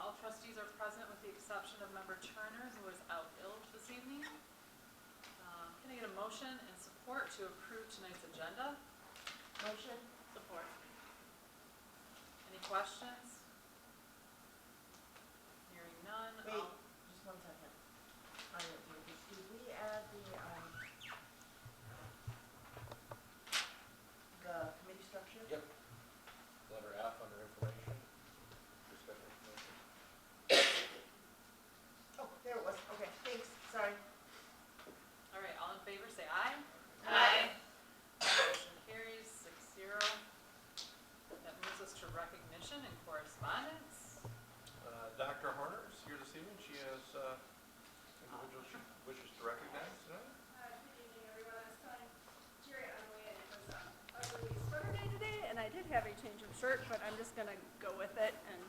All trustees are present with the exception of member Turner, who is out ill this evening. Can I get a motion and support to approve tonight's agenda? Motion. Support. Any questions? Hearing none. Wait, just 1 second. Did we add the committee structure? Yep. Letter F under information. Discussion information. Oh, there it was. Okay, thanks. Sorry. All right, all in favor say aye. Aye. Motion carries 6-0. That moves us to recognition and correspondence. Dr. Horner is here this evening. She has individuals she wishes to recognize tonight. Good evening, everyone. I was telling Jerry on the way in, it was ugly sweater day today, and I did have a change of shirt, but I'm just going to go with it. And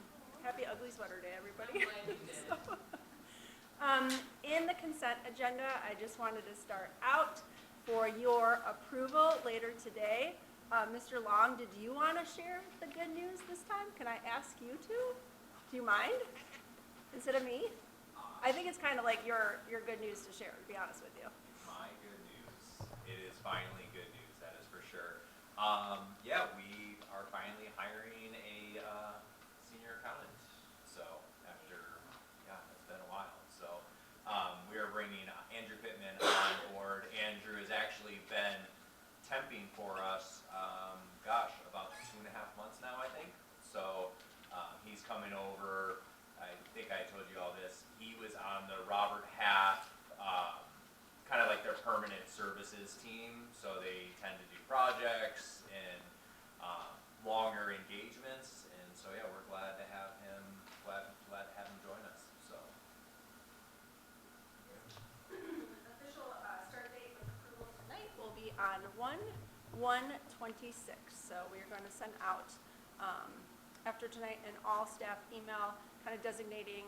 happy ugly sweater day, everybody. I'm glad you did. In the consent agenda, I just wanted to start out for your approval later today. Mr. Long, did you want to share the good news this time? Can I ask you to? Do you mind? Instead of me? I think it's kind of like your good news to share, to be honest with you. My good news. It is finally good news, that is for sure. Yeah, we are finally hiring a senior accountant. So after, it's been a while. So we are bringing Andrew Pittman on board. Andrew has actually been temping for us, about 2.5 months now, I think. So he's coming over. I think I told you all this. He was on the Robert Half, kind of like their permanent services team. So they tend to do projects and longer engagements. And so yeah, we're glad to have him. Glad to have him join us. So. Official start date with approval tonight will be on 1/1/26. So we are going to send out after tonight an all staff email kind of designating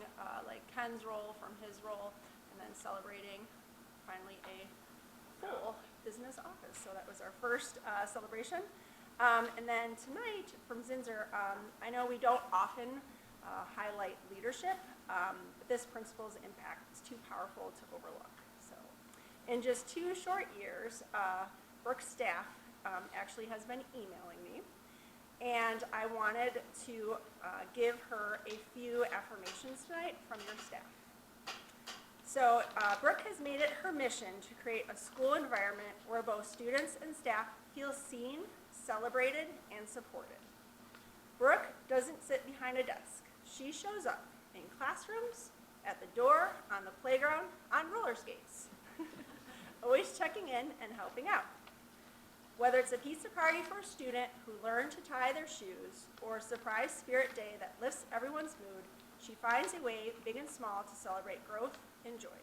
like Ken's role from his role and then celebrating finally a full business office. So that was our first celebration. And then tonight from Zinser, I know we don't often highlight leadership, but this principle's impact is too powerful to overlook. So in just 2 short years, Brooke's staff actually has been emailing me, and I wanted to give her a few affirmations tonight from your staff. So Brooke has made it her mission to create a school environment where both students and staff feel seen, celebrated, and supported. Brooke doesn't sit behind a desk. She shows up in classrooms, at the door, on the playground, on roller skates, always checking in and helping out. Whether it's a pizza party for a student who learned to tie their shoes or a surprise spirit day that lifts everyone's mood, she finds a way, big and small, to celebrate growth and joy.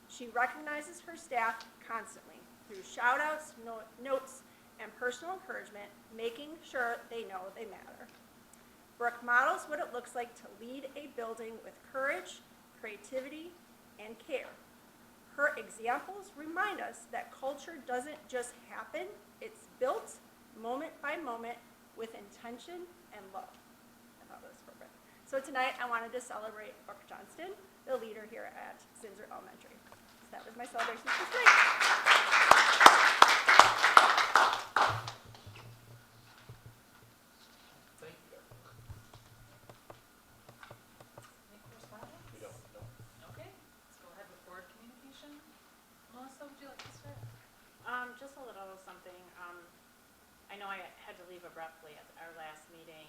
She recognizes her staff constantly through shout-outs, notes, and personal encouragement, making sure they know they matter. Brooke models what it looks like to lead a building with courage, creativity, and care. Her examples remind us that culture doesn't just happen, it's built moment by moment with intention and love. I thought that was perfect. So tonight I wanted to celebrate Brooke Johnston, the leader here at Zinser Elementary. So that was my celebration for tonight. Thank you, Dr. Horner. Any correspondence? We don't know. Okay, let's go ahead with board communication. Melissa, would you like to start? Just a little something. I know I had to leave abruptly at our last meeting,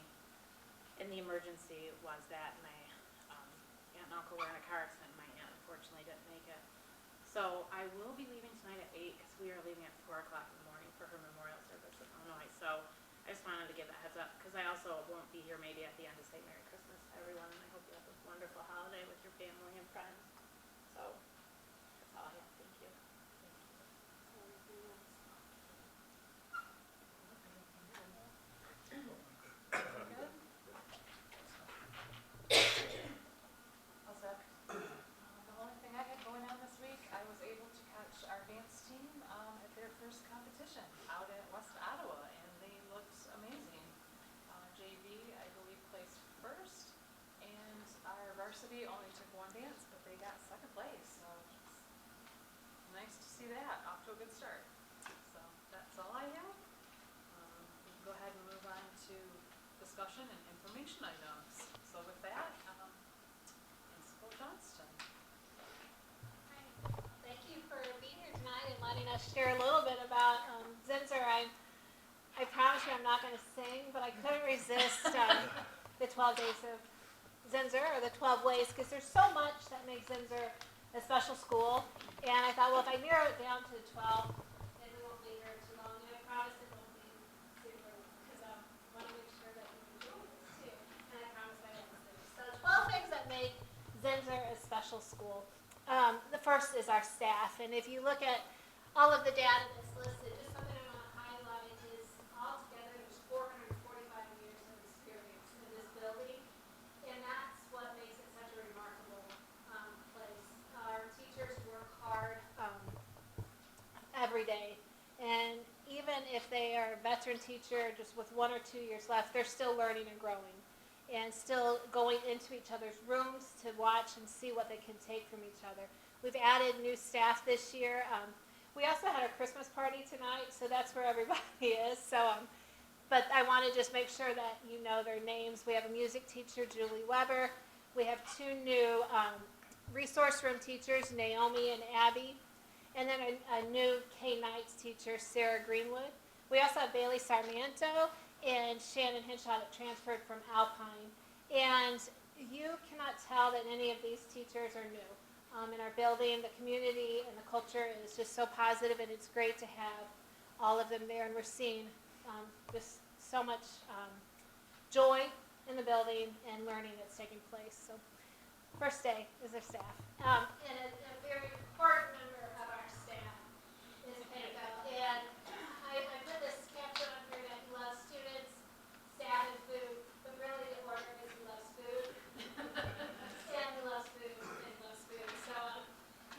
and the emergency was that my aunt and uncle were in a car accident. My aunt unfortunately didn't make it. So I will be leaving tonight at 8 because we are leaving at 4 o'clock in the morning for her memorial service in Illinois. So I just wanted to give that heads up because I also won't be here maybe at the end to say Merry Christmas to everyone, and I hope you have a wonderful holiday with your family and friends. So that's all I have. Thank you. The only thing I had going on this week, I was able to catch our dance team at their first competition out at West Ottawa, and they looked amazing. JV, I believe, placed varsity only took one dance, but they got second place, so it's nice to see that, off to a good start. So that's all I have. We can go ahead and move on to discussion and information items. So with that, Principal Johnston. Hi. Thank you for being here tonight and letting us share a little bit about Zinser. I promise you I'm not going to sing, but I couldn't resist the 12 days of Zinser, or the 12 ways, because there's so much that makes Zinser a special school. And I thought, well, if I narrow it down to 12, then we won't be here too long. And I promise it won't be super long, because I want to make sure that you enjoy this too. And I promise I won't sing. So 12 things that make Zinser a special school. The first is our staff. And if you look at all of the data that's listed, just something I want to highlight is altogether there's 445 years of experience in this building. And that's what makes it such a remarkable place. Our teachers work hard every day. And even if they are a veteran teacher just with 1 or 2 years left, they're still learning and growing. And still going into each other's rooms to watch and see what they can take from each other. We've added new staff this year. We also had our Christmas party tonight, so that's where everybody is. So, but I want to just make sure that you know their names. We have a music teacher, Julie Weber. We have 2 new resource room teachers, Naomi and Abby. And then a new K-Nights teacher, Sarah Greenwood. We also have Bailey Sarmiento and Shannon Hinshaw that transferred from Alpine. And you cannot tell that any of these teachers are new. In our building, the community and the culture is just so positive, and it's great to have all of them there. And we're seeing just so much joy in the building and learning that's taking place. So first day is our staff. And a very important member of our staff is Panko. And I put this caption on here that he loves students, staff, and food, but really the order is he loves food. And he loves food, and he loves food. So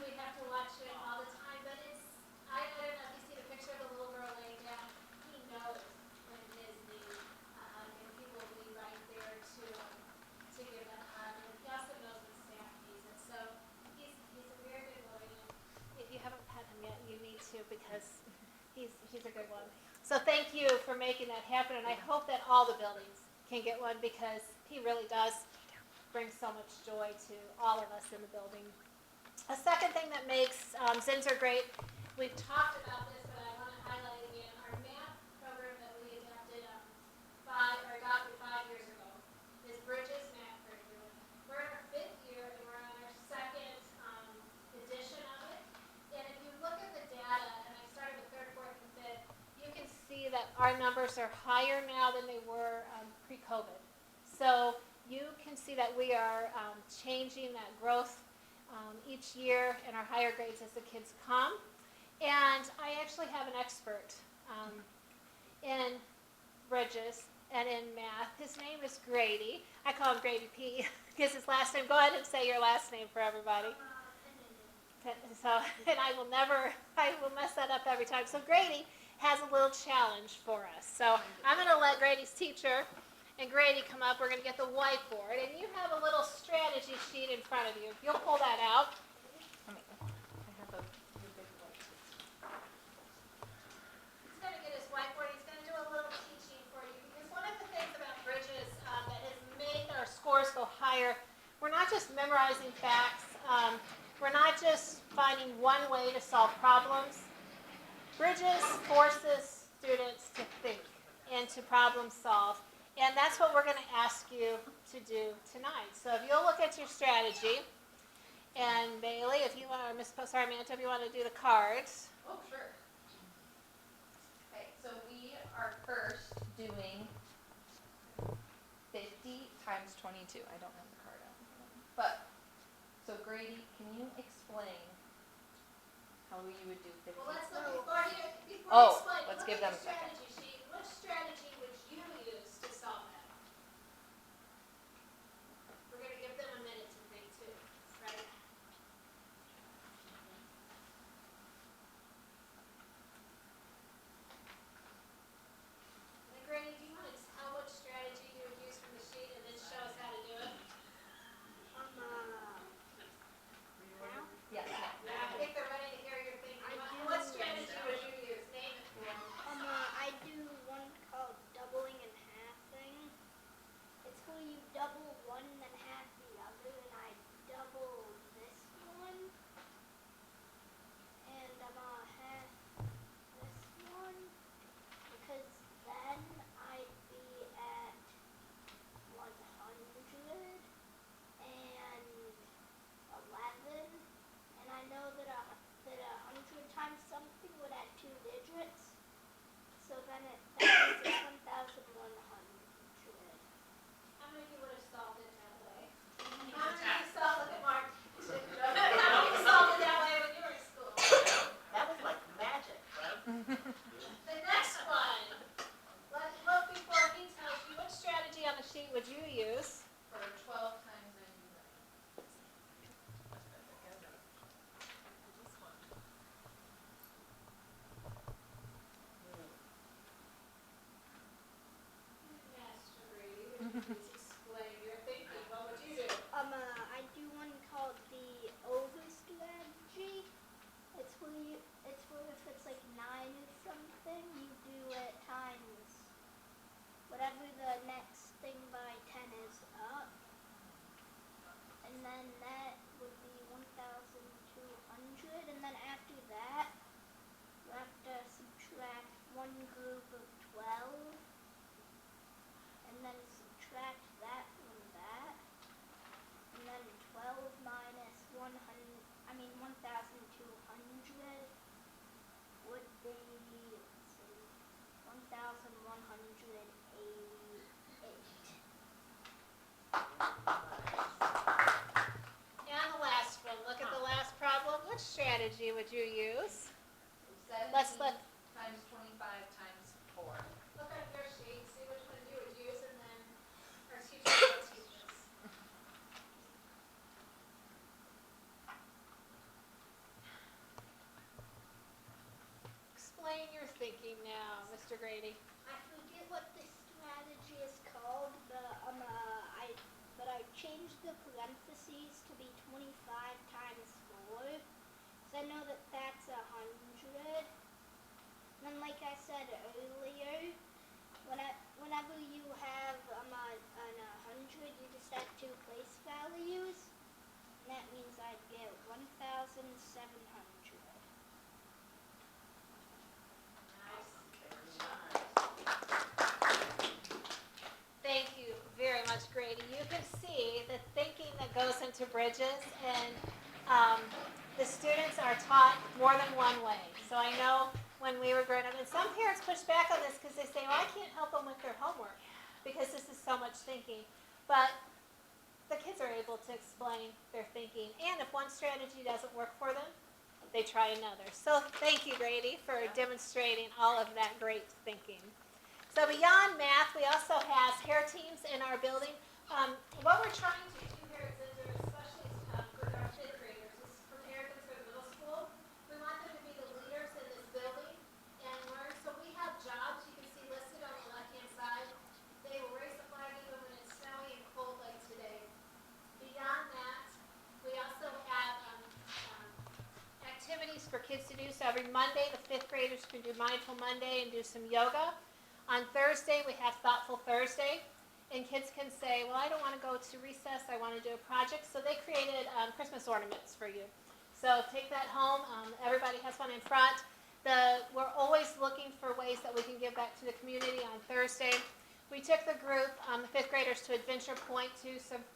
we have to watch him all the time, but I don't know if you see the picture of the little girl laying down. He knows when his need, and he will be right there to give that hug. And he also knows when staff needs it. So he's a very good boy. And if you haven't pet him yet, you need to, because he's a good one. So thank you for making that happen, and I hope that all the buildings can get one, because he really does bring so much joy to all of us in the building. A second thing that makes Zinser great, we've talked about this, but I want to highlight it again. Our math program that we adopted 5 years ago is Bridges Math Curriculum. We're in our 5th year, and we're on our 2nd edition of it. And if you look at the data, and I started with 3rd, 4th, and 5th, you can see that our numbers are higher now than they were pre-COVID. So you can see that we are changing that growth each year in our higher grades as the kids come. And I actually have an expert in Bridges and in math. His name is Grady. I call him Grady P. because his last name. Go ahead and say your last name for everybody. So, and I will mess that up every time. So Grady has a little challenge for us. So I'm going to let Grady's teacher and Grady come up. We're going to get the whiteboard, and you have a little strategy sheet in front of you. If you'll pull that out. I have a big one. He's going to get his whiteboard. He's going to do a little teaching for you, because one of the things about Bridges that has made our scores go higher, we're not just memorizing facts. We're not just finding one way to solve problems. Bridges forces students to think and to problem solve. And that's what we're going to ask you to do tonight. So if you'll look at your strategy, and Bailey, if you want, or Ms. Sarmiento, if you want to do the cards. Oh, sure. Okay, so we are first doing 50 times 22. I don't have the card out. But, so Grady, can you explain how you would do 50? Well, let's look before you Oh, explain. let's Look give at them your a second. strategy sheet. Which strategy would you use to solve that? We're going to give them a minute to think too, right? And Grady, do you want to tell what strategy you would use from the sheet and then show us how to do it? whatever the next thing by 10 is up. And then that would be 1,200. And then after that, you have to subtract one group of 12. And then subtract that from that. And then 12 minus 1,200 would be, let's see, 1,188. And the last one, look at the last problem. Which strategy would you use? 17 Let's let times 25 times 4. look at your sheet, see which one you would use, and then our teacher will teach us. Explain your thinking now, Mr. Grady. I forget what this strategy is called, but I changed the parentheses to be 25 times 4. So I know that that's 100. And then, like I said earlier, whenever you have an 100, you just add 2 place values. And that means I'd get 1,700. Thank you very much, Grady. You can see the thinking that goes into Bridges, and the students are taught more than one way. So I know when we were growing up, and some parents push back on this because they say, well, I can't help them with their homework because this is so much thinking. But the kids are able to explain their thinking, and if one strategy doesn't work for them, they try another. So thank you, Grady, for demonstrating all of that great thinking. So beyond math, we also have hair teams in our building. What we're trying to do here at Zinser, especially for our fifth graders, is prepare them for middle school. We want them to be the leaders in this building and learn. So we have jobs you can see listed on the left-hand side. They will raise the flag even when it's snowy and cold like today. Beyond that, we also have activities for kids to do. So every Monday, the fifth graders can do Mindful Monday and do some yoga. On Thursday, we have Thoughtful Thursday, and kids can say, well, I don't want to go to recess, I want to do a project. So they created Christmas ornaments for you. So take that home. Everybody has one in front. We're always looking for ways that we can give back to the community on Thursday. We took the group, the fifth graders, to Adventure Point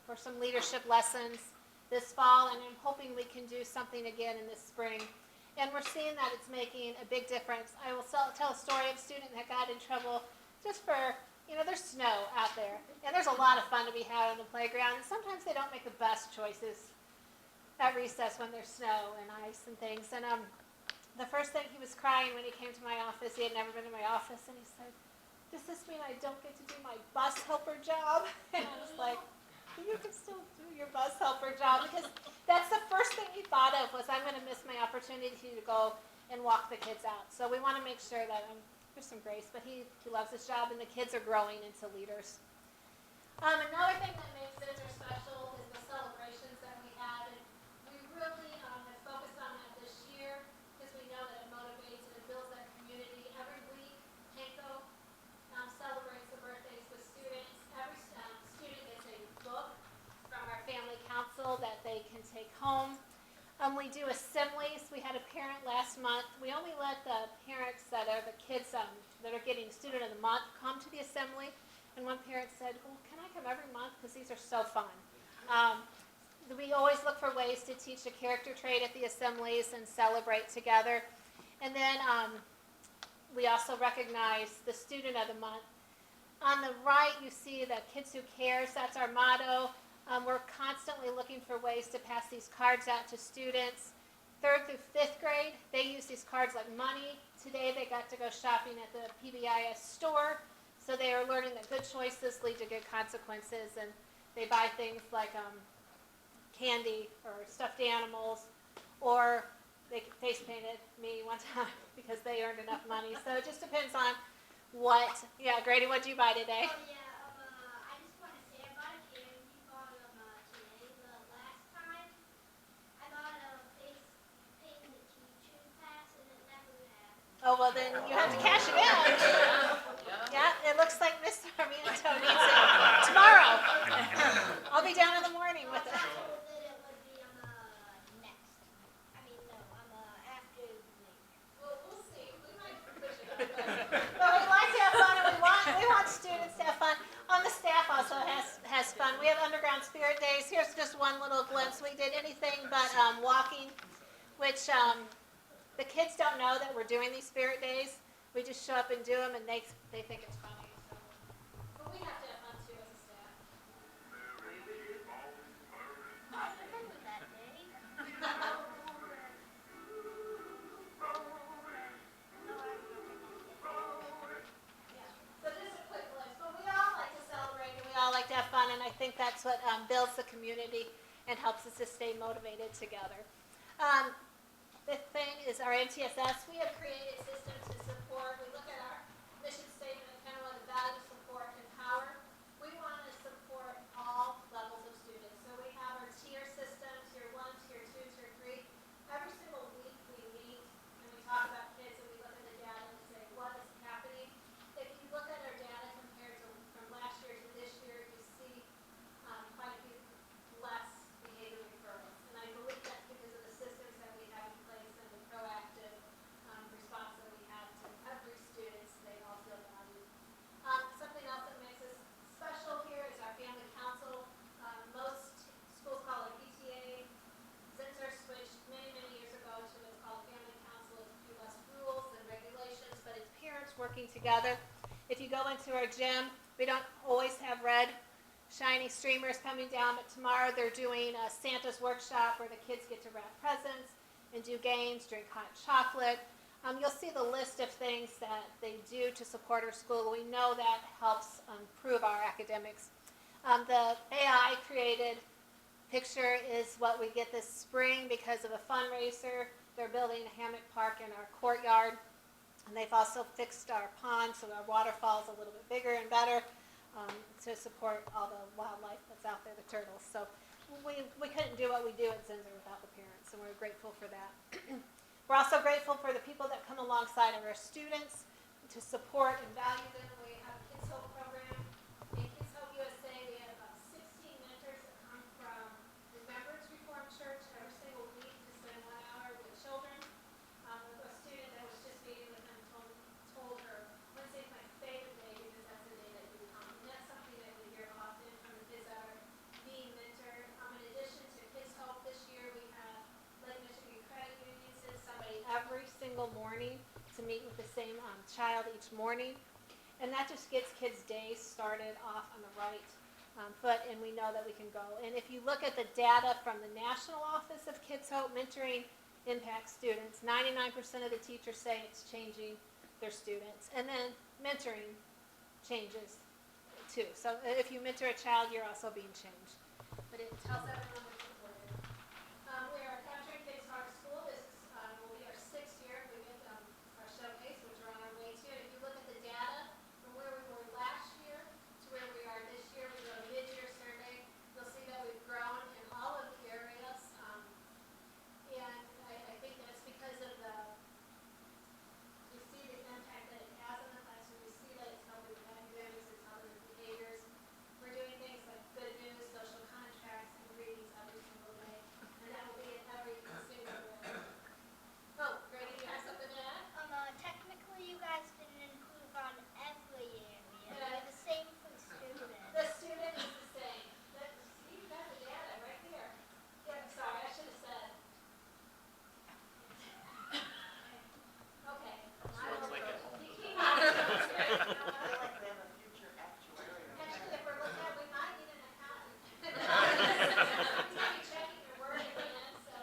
for some leadership lessons this fall, and I'm hoping we can do something again in this spring. And we're seeing that it's making a big difference. I will tell a story of a student that got in trouble just for, there's snow out there. And there's a lot of fun to be had on the playground. And sometimes they don't make the best choices at recess when there's snow and ice and things. And the first thing, he was crying when he came to my office. He had never been to my office. And he said, does this mean I don't get to do my bus helper job? And I was like, you can still do your bus helper job, because that's the first thing he thought of was, I'm going to miss my opportunity to go and walk the kids out. So we want to make sure that there's some grace, but he loves his job, and the kids are growing into leaders. Another thing that makes Zinser special is the celebrations that we have, and we really have focused on that this year because we know that it motivates and it builds that community. Every week, Hanko celebrates the birthdays with students. Every student gets a book from our family council that they can take home. We do assemblies. We had a parent last month. We only let the parents that are the kids that are getting Student of the Month come to the assembly. And one parent said, well, can I come every month? Because these are so fun. We always look for ways to teach a character trait at the assemblies and celebrate together. And then we also recognize the Student of the Month. On the right, you see the Kids Who Cares. That's our motto. We're constantly looking for ways to pass these cards out to students. 3rd through 5th grade, they use these cards like money. Today they got to go shopping at the PBIS store. So they are learning that good choices lead to good consequences. And they buy things like candy or stuffed animals, or they face painted me one time because they earned enough money. So it just depends on what. Yeah, Grady, what did you buy today? Oh yeah, I just want to say I bought a candy bar today, but last time I bought a face painting the teacher pass and it never happened. Oh, well then you have to cash it in. Yeah, it looks like Miss Army one little glimpse. We did anything but walking, which the kids don't know that we're doing these spirit days. We just show up and do them, and they think it's funny. So. But we have to have fun too as a staff. I remember that day. So just a quick glimpse, but we all like to celebrate and we all like to have fun, and I think that's what builds the community and helps us to stay motivated together. The thing is our MTSS. We have created a system to support. We look at our mission statement of Kenowa, the value, support, empower. We want to support all levels of students. So we have our tier system, tier 1, tier 2, tier 3. Every single week we meet and we talk about kids and we look at the data and say what is happening. If you look at our data compared to from last year to this year, you see quite a few less behavior referrals. And I believe that's because of the systems that we have in place and the proactive response that we have to every student so they all feel valued. Something else that makes us special here is our family council. Most schools call it PTA. Zinser switched many, many years ago to what's called family council. It's a few less rules and regulations, but it's parents working together. If you go into our gym, we don't always have red shiny streamers coming down, but tomorrow they're doing a Santa's workshop where the kids get to wrap presents and do games, drink hot chocolate. You'll see the list of things that they do to support our school. We know that helps improve our academics. The AI created picture is what we get this spring because of a fundraiser. They're building a hammock park in our courtyard, and they've also fixed our pond so our waterfall's a little bit bigger and better to support all the wildlife that's out there, the turtles. So we couldn't do what we do at Zinser without the parents, and we're grateful for that. We're also grateful for the people that come alongside of our students to support and value them. We have a Kids Hope program. In Kids Hope USA, we have about 16 mentors that come from Remembrance Reformed Church every single week to spend 1 hour with children. A student that was just meeting with them told her, Wednesday's my favorite day because that's the day that you come. And that's something that we hear often from the kids that are being mentored. In addition to Kids Hope, this year we have Lake Michigan Credit Union sends somebody every single morning to meet with the same child each morning. And that just gets kids' days started off on the right foot, and we know that we can go. And if you look at the data from the National Office of Kids Hope, mentoring impacts students. 99% of the teachers say it's changing their students. And then mentoring changes too. So if you mentor a child, you're also being changed. But it tells everyone we're supported. We are capturing kids to our school. This will be our 6th year. We get our showcase, which we're on our way to. If you look at the data from where we were last year to where we are this year, we do a mid-year survey. You'll see that we've grown in all of the areas. And I think that's because of we see the impact that it has on the classroom. We see that it's helping with academics, it's helping with behaviors. We're doing things like good news, social contracts, and readings every single day. And that will be in every single way. Oh, Grady, you have something to add? Technically you guys didn't improve on every area. Yeah. They're the same for the students. The student is the same. See, you got the data right there. Yeah, sorry, I should have said. Okay. You keep on. Actually, if we're looking at, we might need an accountant. You might be checking your work again, so.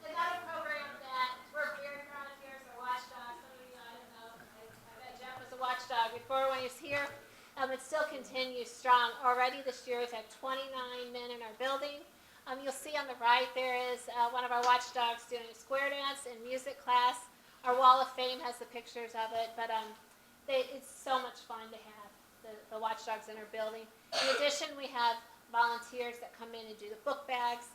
Another program that we're very proud of here is our watchdog. Some of you, I don't know, I bet Jeff was a watchdog before when he was here. It still continues strong. Already this year we've had 29 men in our building. You'll see on the right there is one of our watchdogs doing a square dance in music class. Our wall of fame has the pictures of it, but it's so much fun to have the watchdogs in our building. In addition, we have volunteers that come in and do the book bags.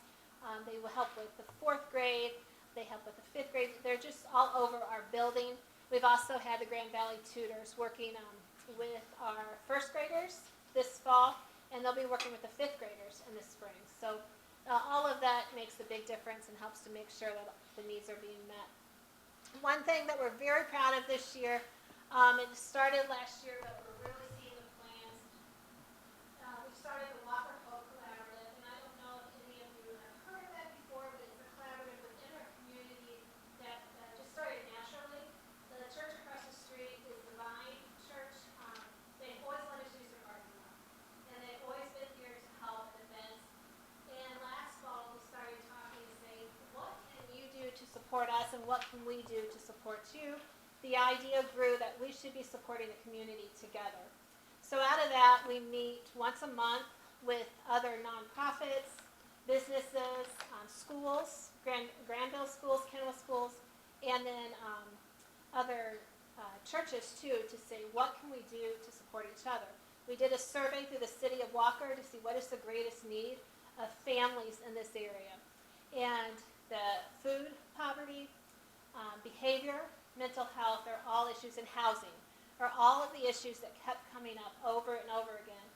They will help with the 4th grade. They help with the 5th grade. They're just all over our building. We've also had the Grand Valley tutors working with our 1st graders this fall, and they'll be working with the 5th graders in the spring. So all of that makes a big difference and helps to make sure that the needs are being met. One thing that we're very proud of this year, it started last year, but we're really seeing the plans. We started the Walker Hope Collaborative, and I don't can we do to support you? The idea grew that we should be supporting the community together. So out of that, we meet once a month with other nonprofits, businesses, schools, Granville schools, Kenowa schools, and then other churches too, to say what can we do to support each other. We did a survey through the city of Walker to see what is the greatest need of families in this area. And the food poverty, behavior, mental health are all issues, in housing are all of the issues that kept coming up over and over again.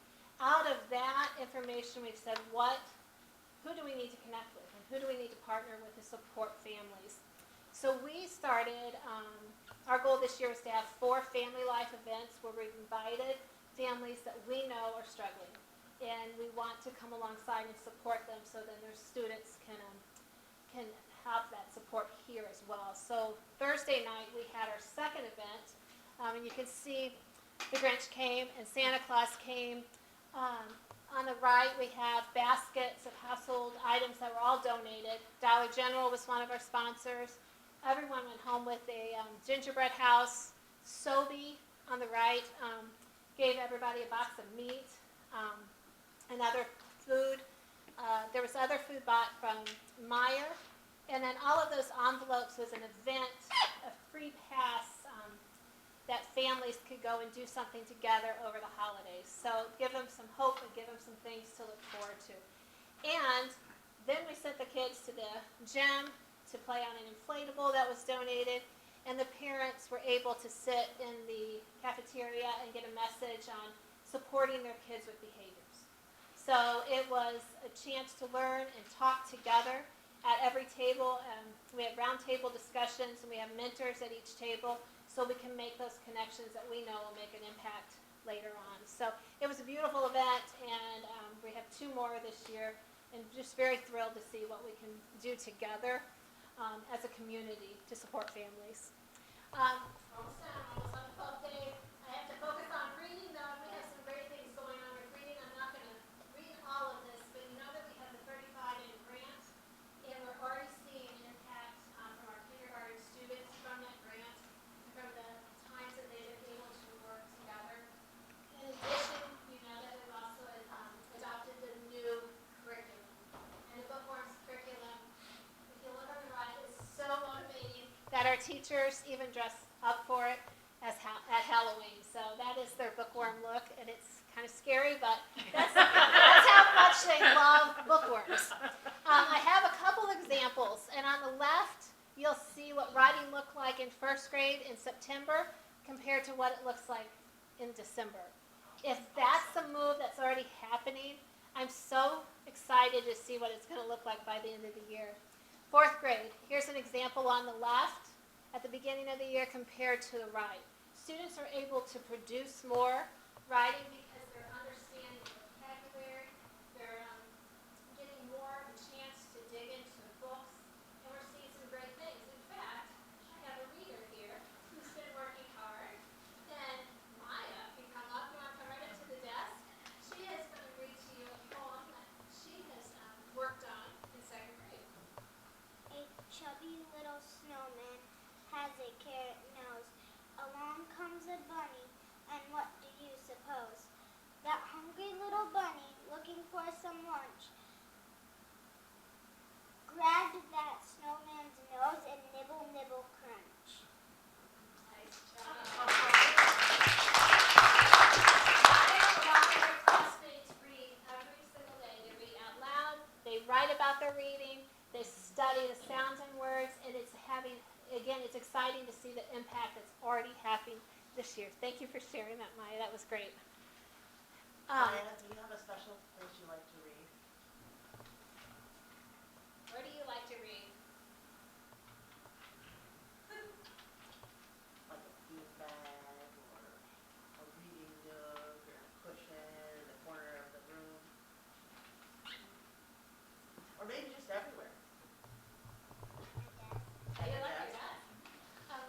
Out of that information, we've said, who do we need to connect with, and who do we need to partner with to support families? So we started, our goal this year is to have 4 family life events where we've invited families that we know are struggling, and we want to come alongside and support them so then their students can have that support here as well. So Thursday night we had our second event, and you can see the Grinch came and Santa Claus came. On the right we have baskets of household items that were all donated. Dollar General was one of our sponsors. Everyone went home with a gingerbread house. Sobe on the right gave everybody a box of meat and other food. There was other food bought from Meyer. And then all of those envelopes was an event, a free pass that families could go and do something together over the holidays. So give them some hope and give them some things to look forward to. And then we sent the kids to the gym to play on an inflatable that was donated, and the parents were able to sit in the cafeteria and get a message on supporting their kids with behaviors. So it was a chance to learn and talk together at every table. We have round table discussions, and we have mentors at each table, so we can make those connections that we know will make an impact later on. So it was a beautiful event, and we have 2 more this year, and just very thrilled to see what we can do together as a community to support families. Almost done, almost on the 12th day. I have to focus on reading, though. We have some great things going on with reading. I'm not going to read all of this, but you know that we have the 35-day grant, and we're already seeing impact from our kindergarten students from that grant, from the times that they've been able to work together. In addition, you know that we've also adopted the new curriculum. And the Bookworms curriculum, if you look on the right, is so motivating that our teachers even dress up for it as at Halloween. So that is their bookworm look, and it's kind of scary, but that's how much they love bookworms. I have a couple examples, and on the left, you'll see what writing looked like in first grade in September compared to what it looks like in December. If that's a move that's already happening, I'm so excited to see what it's going to look like by the end of the year. 4th grade, here's an example on the left at the beginning of the year compared to the right. Students are able to produce more writing because they're understanding the vocabulary, they're getting more of a chance to dig into the books, and we're seeing some great things. In fact, I have a reader here who's been working hard, and Maya can come up. You want to come right up to the desk? She is going to read to you a poem that she has worked on in 2nd grade. A chubby little snowman has a carrot nose. Along comes a bunny, and what do you suppose? That hungry little bunny, looking for some lunch, grabbed that snowman's nose and nibble, nibble, crunch. Nice job. Their classmates read every single day. They read out loud, they write about their reading, they study the sounds and words, and it's exciting to see the impact that's already happening this year. Thank you for sharing that, Maya. That was great. Maya, do you have a special place you like to read? Where do you like to read? Like a beanbag or a reading nook or a cushion in the corner of the room? Or maybe just everywhere? How do you like your desk?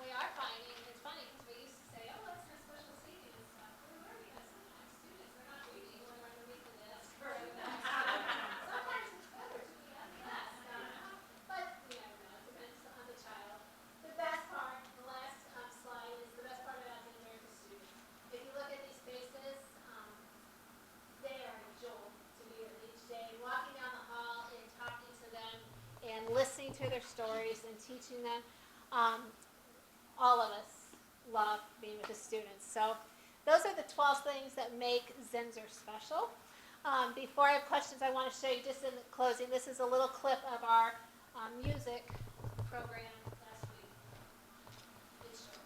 We are finding, it's funny because we used to say, oh, it's for special seating and stuff. We're learning that sometimes students are not reading when they're underneath the desk or in the desk. stories and teaching them. All of us love being with the students. So those are the 12 things that make Zinser special. Before I have questions, I want to show you just in the closing, this is a little clip of our music program last week. It's short.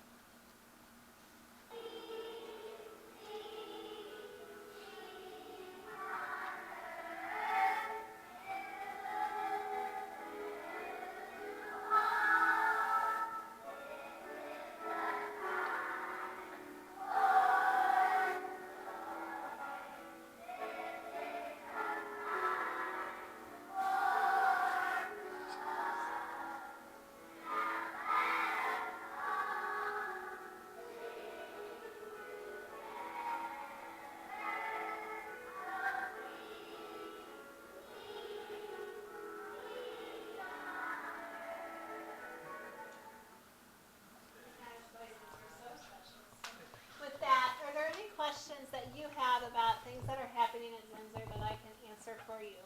With that, are there any questions that you have about things that are happening at Zinser that I can answer for you?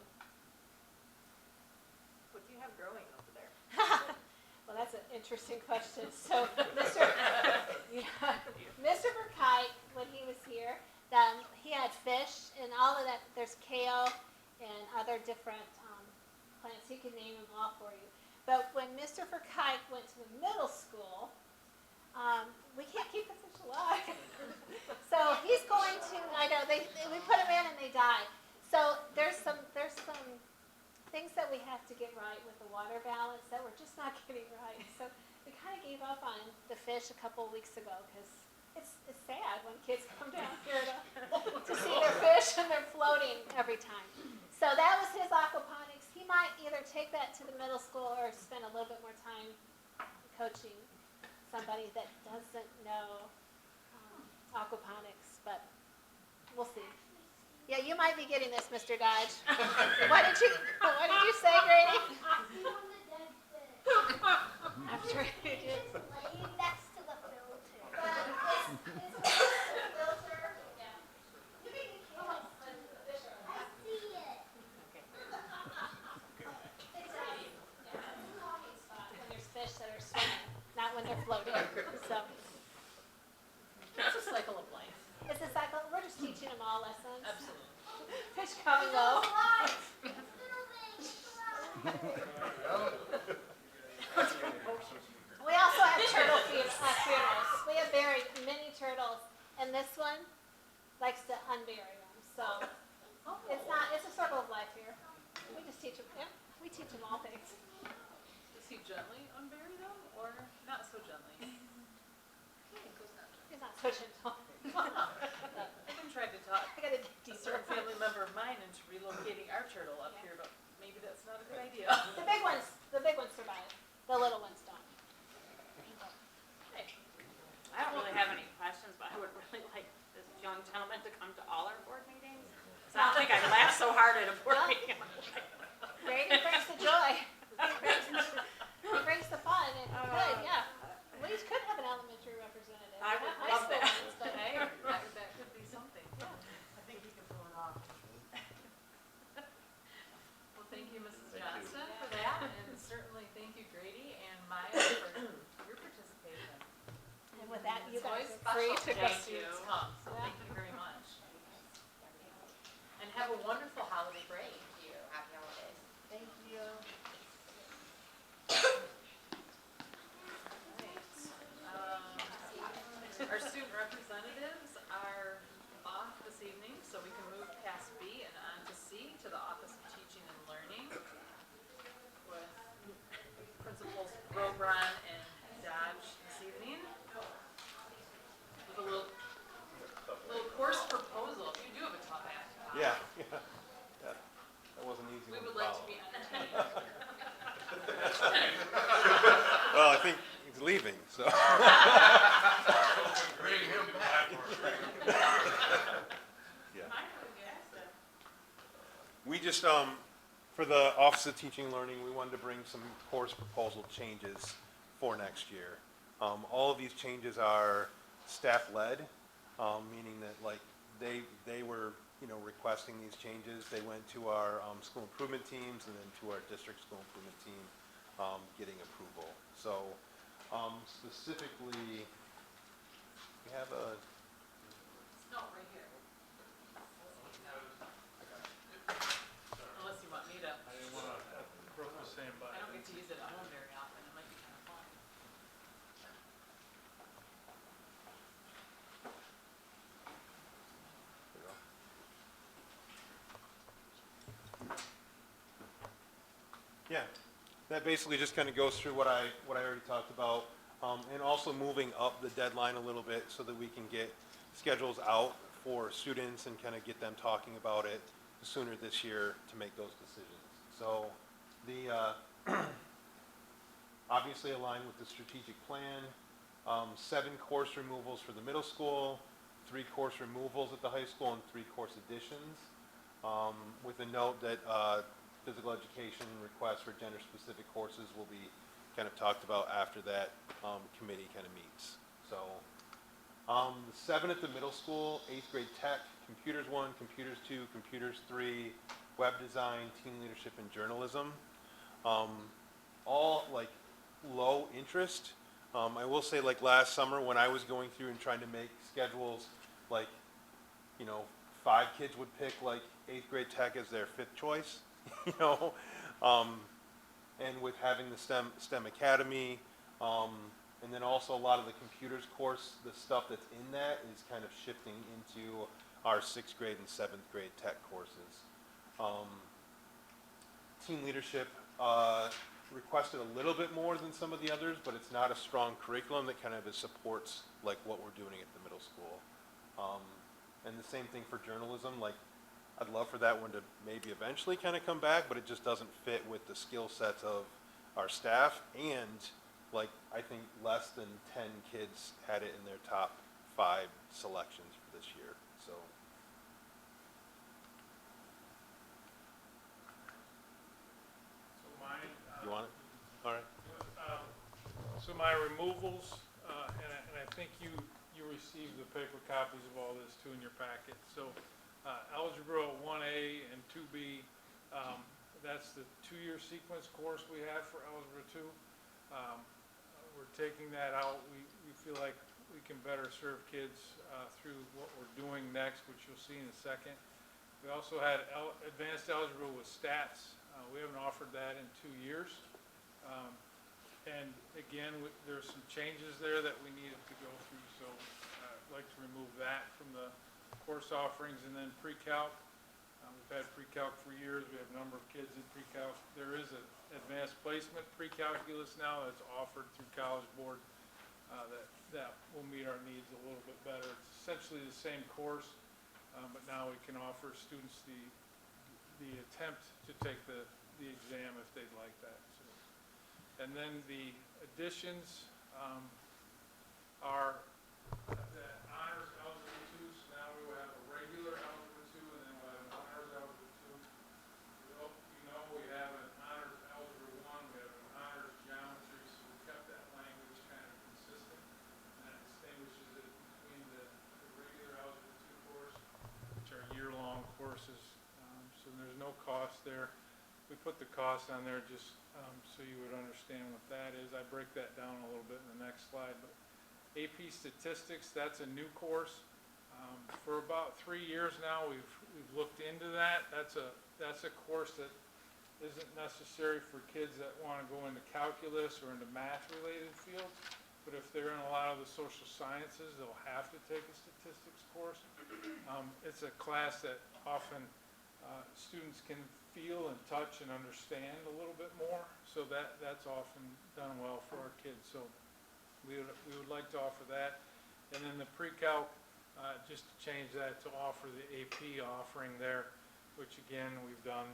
What do you have growing over there? Well, that's an interesting question. So, Mr. Mr. Burkite, when he was here, he had fish and all of that. There's kale and other different plants. He can name them all for you. But when Mr. Burkite went to the middle school, we can't keep the fish alive. So he's going to. I know we put them in and they die. So there's some things that we have to get right with the water balance that we're just not getting right. So we kind of gave up on the fish a couple of weeks ago because it's sad when kids come down here to see their fish and they're floating every time. So that was his aquaponics. He might either take that to the middle school or spend a little bit more time coaching somebody that doesn't know aquaponics, but we'll see. Yeah, you might be getting this, Mr. Dodge. What did you say, Grady? I'm sure you did. Laying next to the filter. It's a filter. Yeah. You can come on, the fish are I see it. It's a calming spot when there's fish that are swimming, not when they're floating. So It's a cycle of life. it's a cycle. We're just teaching them all lessons. Absolutely. Fish come and go. We also have turtle funerals. We have buried many turtles, and this one likes to unbury them. So it's a circle of life here. We just teach them. Yeah, we teach them all things. Does he gently unbury them or not so gently? He's not so gentle. I've been trying to talk I got a a certain family member of mine into relocating our turtle up here, but maybe that's not a good idea. The big ones survive. The little ones don't. I don't really have any questions, but I would really like this young gentleman to come to all our board meetings. So I don't think I laughed so hard at a board Well, meeting. Grady brings the joy. He brings the fun. And good, yeah. We could have an elementary representative. I would not high love school that. ones, but Hey, that could be something. I think you can pull it off. Well, thank you, Mrs. Thank you. Johnston, for that, and certainly thank you, Grady and Maya, for your participation. And with that, you It's always guys are free to special go. to see you come, so thank you very much. And have a wonderful holiday break. Thank you. Happy holidays. Thank you. Our student representatives are off this evening, so we can move past B and on to C, to the Office of Teaching and Learning, with Principals Robron and Dodge this evening. With a little course proposal, you do have a tough act. Yeah, that wasn't easy. We one would to like to follow. be on it. Well, I think he's leaving, so. Bring him back. Yeah. I would guess that. We just, for the Office of Teaching and Learning, we wanted to bring some course proposal changes for next year. All of these changes are staff-led, meaning that like they were, requesting these changes. They went to our school improvement teams and then to our district school improvement team. getting approval. So specifically, we have a, No, right here. Unless you want me to. I didn't wanna, Brooke was saying, but. I don't get to use it at home very often, it might be kind of fun. there you go. Yeah, that basically just kind of goes through what I already talked about, and also moving up the deadline a little bit so that we can get schedules out for students and kind of get them talking about it sooner this year to make those decisions. So the obviously aligned with the strategic plan, 7 course removals for the middle school, 3 course removals at the high school, and 3 course additions, with a note that physical education requests for gender-specific courses will be kind of talked about after that committee kind of meets. So the 7 at the middle school, 8th grade tech, computers 1, computers 2, computers 3, web design, team leadership, and journalism. All like low interest. I will say, like last summer when I was going through and trying to make schedules, like, 5 kids would pick like 8th grade tech as their 5th choice, and with having the STEM Academy, and then also a lot of the computers course, the stuff that's in that is kind of shifting into our 6th grade and 7th grade tech courses. Team leadership requested a little bit more than some of the others, but it's not a strong curriculum that kind of supports like what we're doing at the middle school. And the same thing for journalism. Like, I'd love for that one to maybe eventually kind of come back, but it just doesn't fit with the skill sets of our staff. And like, I think less than 10 kids had it in their top 5 selections for this year. So. So mine. You want it? All right. So my removals, and I think you received the paper copies of all this too in your packet. So Algebra 1A and 2B, that's the 2-year sequence course we have for Algebra 2. We're taking that out. We feel like we can better serve kids through what we're doing next, which you'll see in a second. We also had advanced algebra with stats. We haven't offered that in 2 years. And again, there's some changes there that we needed to go through, so I'd like to remove that from the course offerings. And then pre-calc, we've had pre-calc for years. We have a number of kids in pre-calc. There is an advanced placement pre-calculus now that's offered through College Board that will meet our needs a little bit better. It's essentially the same course, but now we can offer students the attempt to take the exam if they'd like that. So. And then the additions are the honors algebra 2. So now we will have a regular algebra 2, and then we'll have an honors algebra 2. We have an honors algebra 1. We have an honors geometry. So we kept that language kind of consistent, and that distinguishes it between the regular algebra 2 course, which are year-long courses. So there's no cost there. We put the cost on there just so you would understand what that is. I break that down a little bit in the next slide. But AP Statistics, that's a new course. For about 3 years now, we've looked into that. That's a course that isn't necessary for kids that want to go into calculus or into math-related fields. But if they're in a lot of the social sciences, they'll have to take a statistics course. It's a class that often students can feel and touch and understand a little bit more, so that's often done well for our kids. So we would like to offer that. And then the pre-calc, just to change that to offer the AP offering there, which again we've done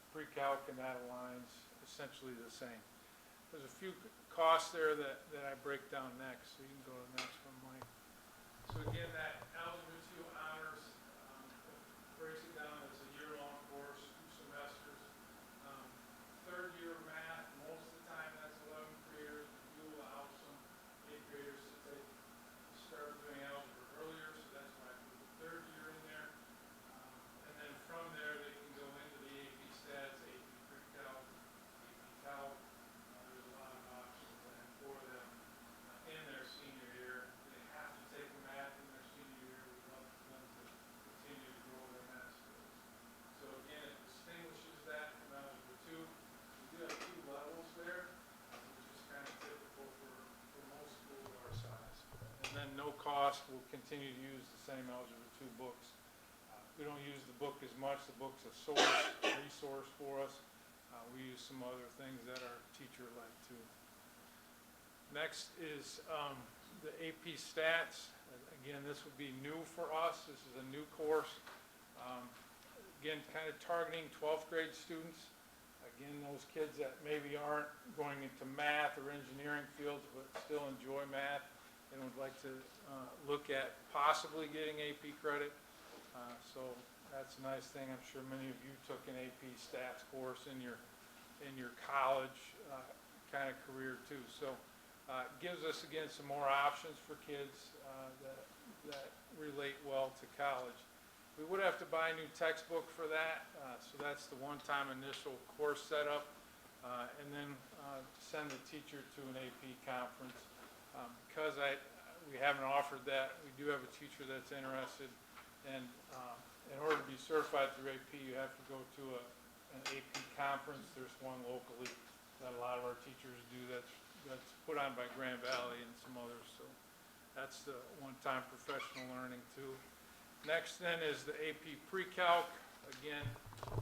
pre-calc, and that aligns essentially the same. There's a few costs there that I break down next, so you can go to the next one, Mike. So again, that algebra 2 honors breaks it down as a year-long course, 2 semesters. 3rd year math, most of the time that's 11th graders. We do allow some 8th graders to start doing algebra earlier, so that's why I put the 3rd year in there. And then from there, they can go into the AP Stats, AP Pre-Calc, AP Calc, cost. We'll continue to use the same Algebra 2 books. We don't use the book as much. The book's a resource for us. We use some other things that are teacher-led too. Next is the AP Stats. Again, this would be new for us. This is a new course. Again, kind of targeting 12th grade students. Again, those kids that maybe aren't going into math or engineering fields but still enjoy math and would like to look at possibly getting AP credit. So that's a nice thing. I'm sure many of you took an AP Stats course in your college kind of career too. So it gives us, again, some more options for kids that relate well to college. We would have to buy a new textbook for that, so that's the one-time initial course setup, and then send the teacher to an AP conference. Because we haven't offered that, we do have a teacher that's interested, and in order to be certified through AP, you have to go to an AP conference. There's one locally that a lot of our teachers do that's put on by Grand Valley and some others, so that's the one-time professional learning too. Next then is the AP Pre-Calc. Again,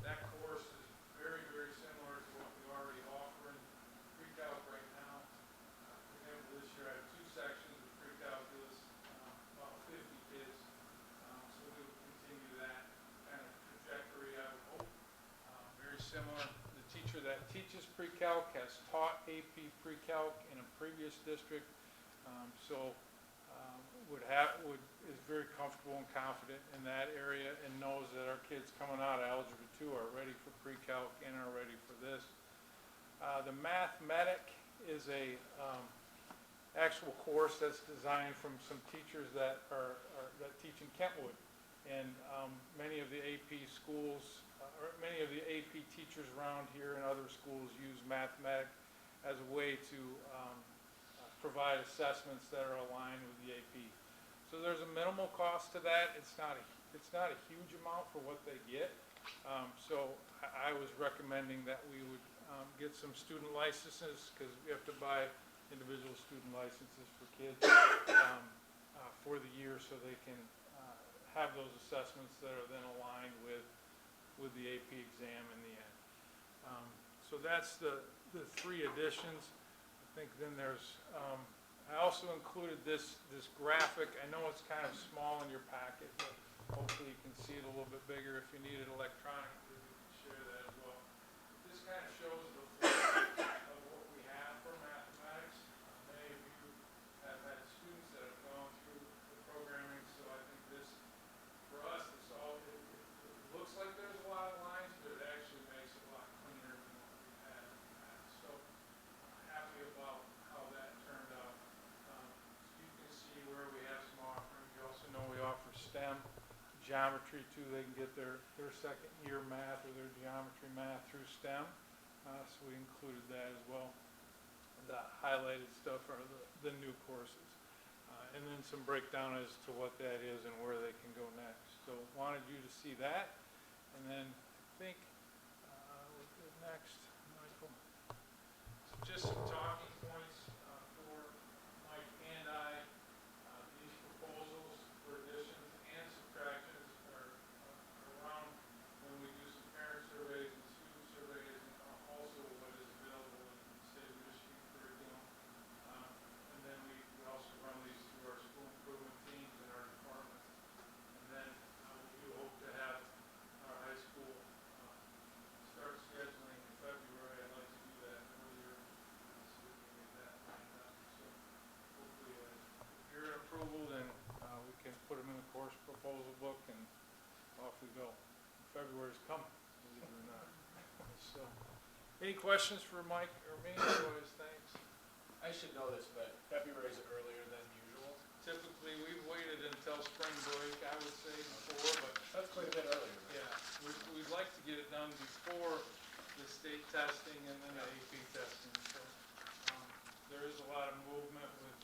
that course is very, very similar to what we already offer in Pre-Calc right now. For example, this year I have 2 sections of pre-calculus, about 50 kids. So we will continue that kind of trajectory, I would hope. Very similar. The teacher that teaches Pre-Calc has taught AP Pre-Calc in a previous district, so is very comfortable and confident in that area and knows that our kids coming out of Algebra 2 are ready for Pre-Calc and are ready for this. The Mathematic is a actual course that's designed from some teachers that teach in Kentwood, and many of the AP schools, or many of the AP teachers around here and other schools use Mathematic as a way to provide assessments that are aligned with the AP. So there's a minimal cost to that. It's not a huge amount for what they get. So I was recommending that we would get some student licenses, because we have to buy individual student licenses for kids for the year, so they can have those assessments that are then aligned with the AP exam in the end. So that's the 3 additions. I think then there's I also included this graphic. I know it's kind of small in your packet, but hopefully you can see it a little bit bigger. If you need it electronically, we can share that as well. This kind of shows the flow of what we have for mathematics. Many of you have had students that have gone through the programming, so I think this, for us, it looks like there's a lot of lines, but it actually makes it a lot cleaner than what we've had in the past. So happy about how that turned out. You can see where we have some offerings. You also know we offer STEM, geometry too. They can get their second year math or their geometry math through STEM. So we included that as well. The highlighted stuff are the new courses. And then some breakdown as to what that is and where they can go next. So wanted you to see that. And then I think we're good next, Michael. So just some talking points for Mike and I. These proposals for additions and subtractions are around when we do some parent surveys and student surveys, and also what is available in the state of Michigan curriculum. And then we also run these through our school improvement teams in our departments. And then we do hope to have our high school start scheduling in February. I'd like to do that earlier, so we can get that lined up. So hopefully, if you're in approval, then we can put them in the course proposal book, and off we go. February's coming, believe it or not. So, any questions for Mike or me? Otherwise, thanks. I should know this, but February is earlier than usual. Typically, we've waited until spring break, I would say, before, but That's quite a bit earlier. yeah, we'd like to get it done before the state testing and then the AP testing. So there is a lot of movement with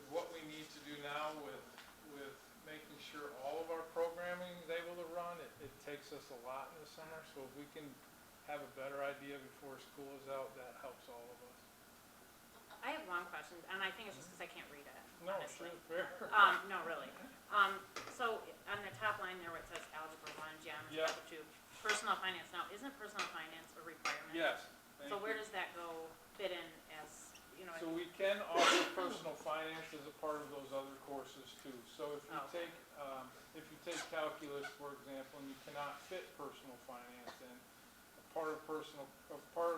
what we need to do now with making sure all of our programming is able to run. It takes us a lot in the summer, so if we can have a better idea before school is out, that helps all of us. I I have one question, and I think it's just because I can't read it, No, honestly. sure, fair. No, really. So on the top line there where it says algebra one, geometry, Yeah. algebra two, personal finance, now isn't personal finance a requirement? Yes, thank So where you. does that go, fit in as, you know? So we can offer personal finance as a part of those other courses too. So Okay. if you take calculus, for example, and you cannot fit personal finance in, a part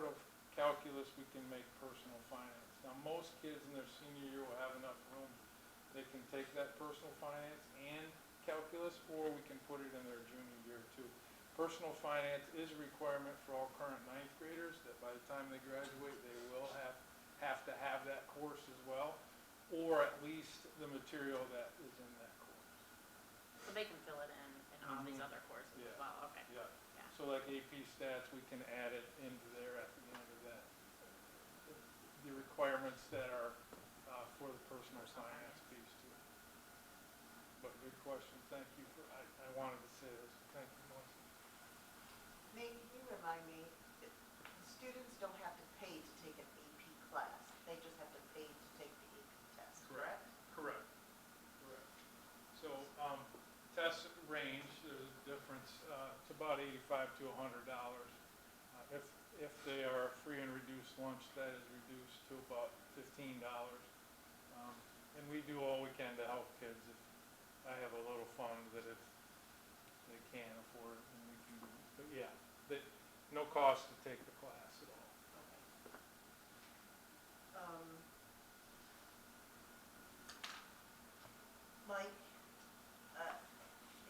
of calculus, we can make personal finance. Now, most kids in their senior year will have enough room, they can take that personal finance and calculus, or we can put it in their junior year too. Personal finance is a requirement for all current ninth graders, that by the time they graduate, they will have to have that course as well, or at least the material that is in that course. So they can fill it in all these Mhm. other courses as Yeah. well, okay. Yeah. Yeah. So like AP stats, we can add it into there at the end of that. The requirements that are for the personal finance piece too. But good question, thank you I wanted to say this, thank you, Melissa. Nate, can you remind me, the students don't have to pay to take an AP class, they just have to pay to take the AP test, correct? Correct. So, tests range, there's a difference, it's about $85 to $100. If they are free and reduced lunch, that is reduced to about $15. And we do all we can to help kids. I have a little fund that if they can't afford it, then we can do it. But yeah, no cost to take the class at all. Mike,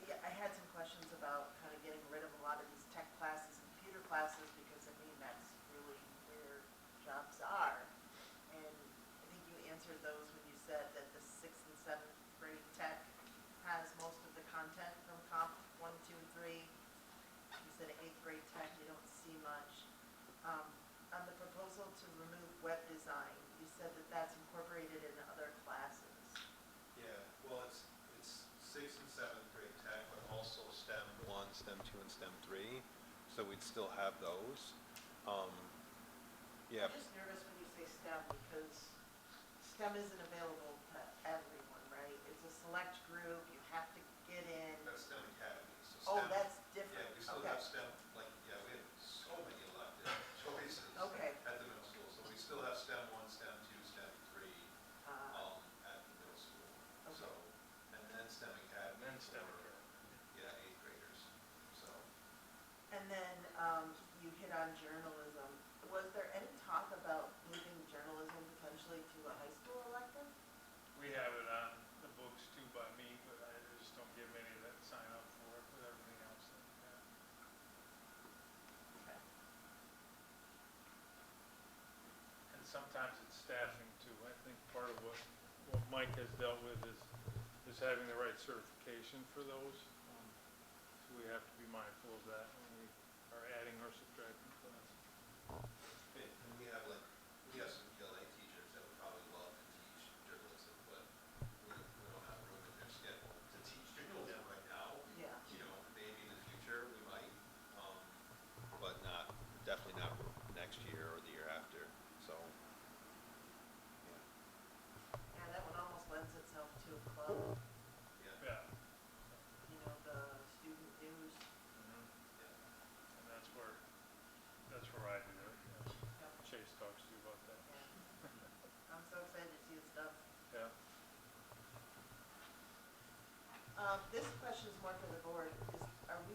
yeah, I had some questions about kind of getting rid of a lot of these tech classes and computer classes, because I mean, that's really where jobs are. And I think you answered those when you said that the 6th and 7th grade tech has most of the content from comp 1, 2, and 3. You said 8th grade tech, you don't see much. On the proposal to remove web design, you said that that's incorporated in other classes. Yeah, well, it's 6th and 7th grade tech, but also STEM 1, STEM 2, and STEM 3, so we'd still have those. Yeah, I'm just nervous when you say STEM, because STEM isn't available to everyone, right? It's a select group, you have to get in. that's STEM Academy, so STEM. Oh, that's different. Yeah, we still Okay. have STEM, like, yeah, we have so many elective choices Okay. at the middle school, so we still have STEM 1, STEM 2, STEM 3, at the middle school. Okay. So, and then STEM Academy And then STEM for, Academy. yeah, 8th graders, so. And then you hit on journalism. Was there any talk about moving journalism potentially to a high school elective? We have it on the books too by me, but I just don't get many that sign up for it with everything else that we have. Okay. And sometimes it's staffing too. I think part of what Mike has dealt with is having the right certification for those. So we have to be mindful of that when we are adding or subtracting classes. And we have some GLA teachers that would probably love to teach journalism, but we don't have room in their schedule to teach journalism right now. Yeah. You know, maybe in the future we might, but definitely not next year or the year after, so. Yeah, that one almost lends itself to a club, Yeah. you know, the student news. And that's where I do it. Yeah. Yep. Chase talks to you about that. Yeah. I'm so excited to see the stuff. Yeah. This question is more for the board. Are we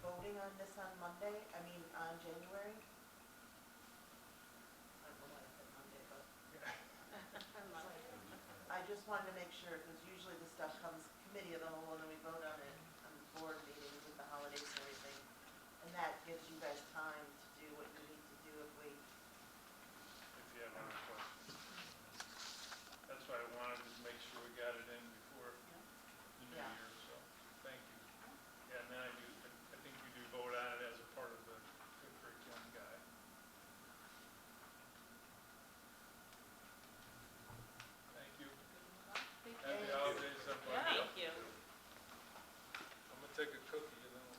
voting on this on Monday? I mean, on January? I don't know why I said Monday, but I just wanted to make sure, because usually the stuff comes committee of the whole, and then we vote on it on the board meetings with the holidays and everything. And that gives you guys time to do what you need to do if we, If you have other questions. That's why I wanted to make sure we got it in before the new Yeah. year, so thank you. Yeah, and then I think we do vote on it as a part of the curriculum guide. Thank you. Happy holidays, everybody. Yeah, thank you. I'm gonna take a cookie and then we'll.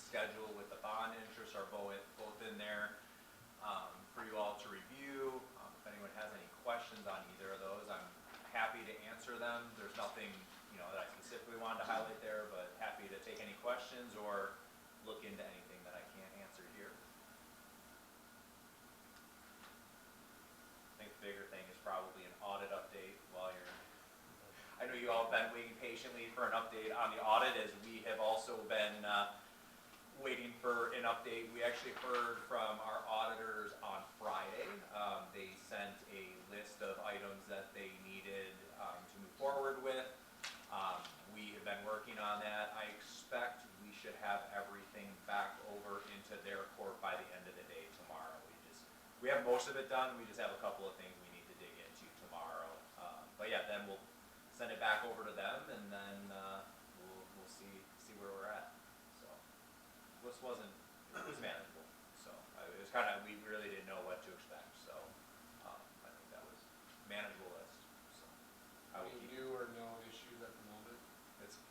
schedule with the bond interest are both in there for you all to review. If anyone has any questions on either of those, I'm happy to answer them. There's nothing, that I specifically wanted to highlight there, but happy to take any questions or look into anything that I can't answer here. I think the bigger thing is probably an audit update while I know you all have been waiting patiently for an update on the audit, as we have also been waiting for an update. We actually heard from our auditors on Friday. They sent a list of items that they needed to move forward with. We have been working on that. I expect we should have everything back over into their court by the end of the day tomorrow. We have most of it done. We just have a couple of things we need to dig into tomorrow. But yeah, then we'll send it back over to them, and then we'll see where we're at. So this was manageable. So it was kind of, we really didn't know what to expect. So I think that was manageable list. So I will Any keep new or known issues at the moment?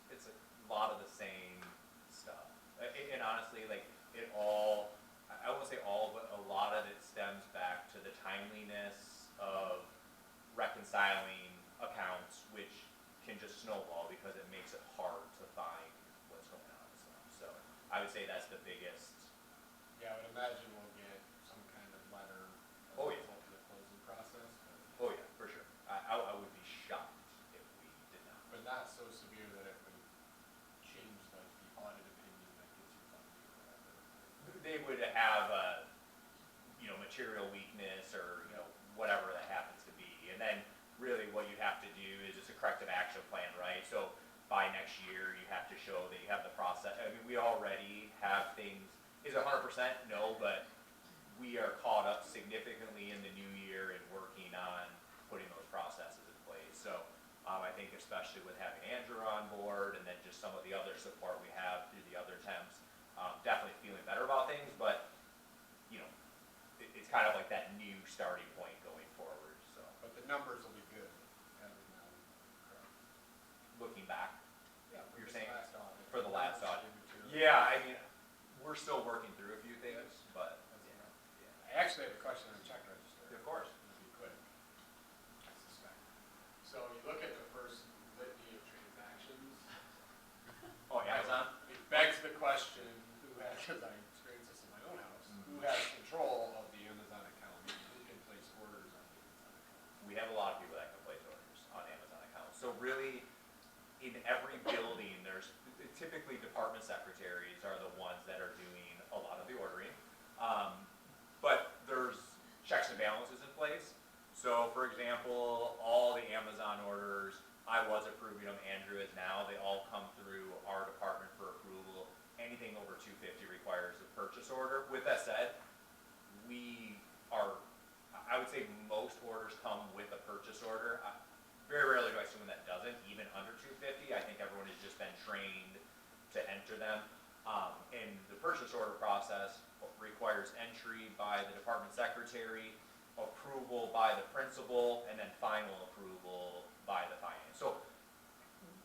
it's a lot of the same stuff. And honestly, like it all, I won't say all, but a lot of it stems back to the timeliness of reconciling accounts, which can just snowball because it makes it hard to find what's going on. So I would say that's the biggest. Yeah, I would imagine we'll get some kind of letter as Oh, a yeah. result of the closing process, Oh yeah, for sure. I would be shocked if we did not. but not so severe that it would change like the audit opinion that gets you funding or whatever. They would have a, material weakness or, whatever that happens to be. And then really what you have to do is just a corrective action plan, right? So by next year, you have to show that you have the process. I mean, we already have things, is it 100%? No, but we are caught up significantly in the new year and working on putting those processes in place. So I think especially with having Andrew on board and then just some of the other support we have through the other temps, definitely feeling better about things, but it's kind of like that new starting point going forward. So But the numbers will be good as of now, correct? looking back, Yeah, You're this saying last audit. for the last numbers audit. should be material. Yeah, I mean, we're still working through a few things, but That's yeah, enough. I actually have a question on check register. of course. It'll be quick, I suspect. So you look at the first litany of transactions. Oh, Amazon? It begs the question, who has, because I experienced this in my own house, who has control of the Amazon account, who can place orders on the Amazon account? We have a lot of people that can place orders on Amazon accounts. So really, in every building, there's typically department secretaries are the ones that are doing a lot of the ordering. But there's checks and balances in place. So for example, all the Amazon orders, I was approving them, Andrew is now, they all come through our department for approval. Anything over 250 requires a purchase order. With that said, I would say most orders come with a purchase order. Very rarely do I see one that doesn't, even under 250. I think everyone has just been trained to enter them. And the purchase order process requires entry by the department secretary, approval by the principal, and then final approval by the finance. So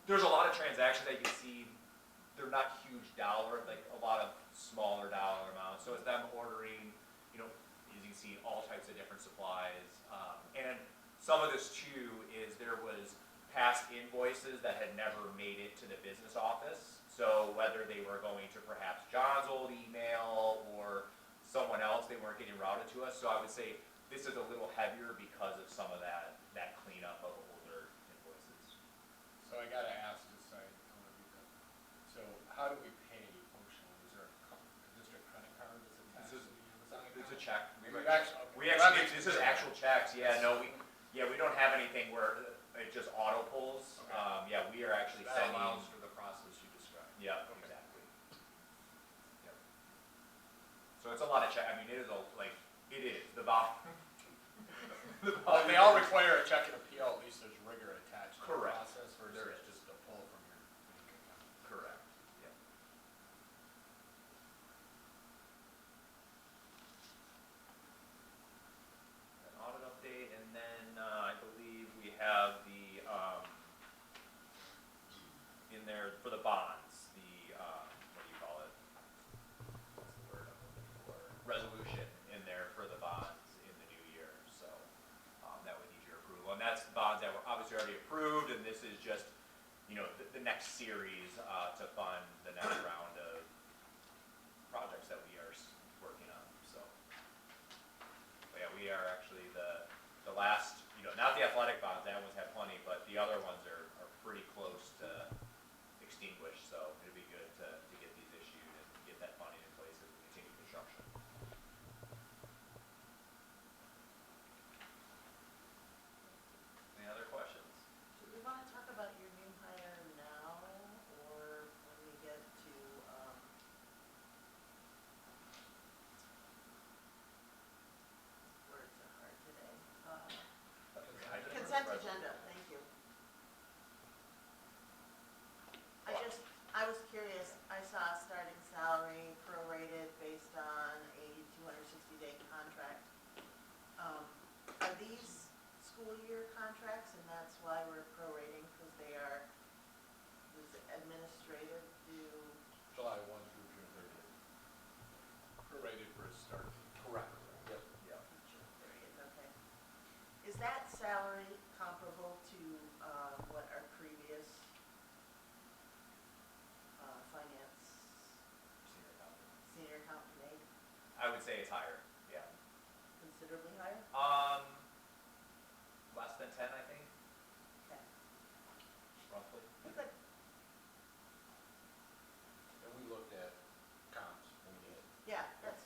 there's a lot of transactions that you can see. They're not huge dollar, like a lot of smaller dollar amounts. So it's them ordering, as you can see, all types of different supplies. And some of this too is there was past invoices that had never made it to the business office. So whether they were going to perhaps John's old email or someone else, they weren't getting routed to us. So I would say this is a little heavier because of some of that cleanup of older invoices. So I gotta ask, just so I wanna read that. So how do we pay functionally? Is there a district credit card that's attached to the Amazon account? It's a check. This is actual checks. Yeah, no, we don't have anything where it just auto pulls. Okay. We are actually That sending. allows for the process you described. Yeah, Okay. exactly. Yep. So it's a lot of check. I mean, it is it is the volume. Well, they all require a check and a PO, at least there's rigor attached to the Correct. process There versus is. just a pull from your bank account. Correct. Yep. An audit update, and then I believe we have the in there for the bonds. The what do you call it? to fund the next round of projects that we are working on, so. But yeah, we are actually the last, not the athletic bonds, that one's had plenty, but the other ones are pretty close to extinguished, so it'd be good to get these issued and get that funding in place as we continue construction. Any other questions? Do we want to talk about your new hire now, or when we get to, words are hard today. Consent agenda, thank you. I was curious, I saw a starting salary prorated based on a 260-day contract. Are these school year contracts, and that's why we're prorating, because they are, was it administrative due? July 1 through June 30th. Prorated for a start. Correct. Yep. Yeah. June 30th, okay. Is that salary comparable to what our previous finance senior accountant made? I would say it's higher, yeah. Considerably higher? Less than 10, I think, Okay. roughly. Good. And we looked at comps when we had. Yeah, that's,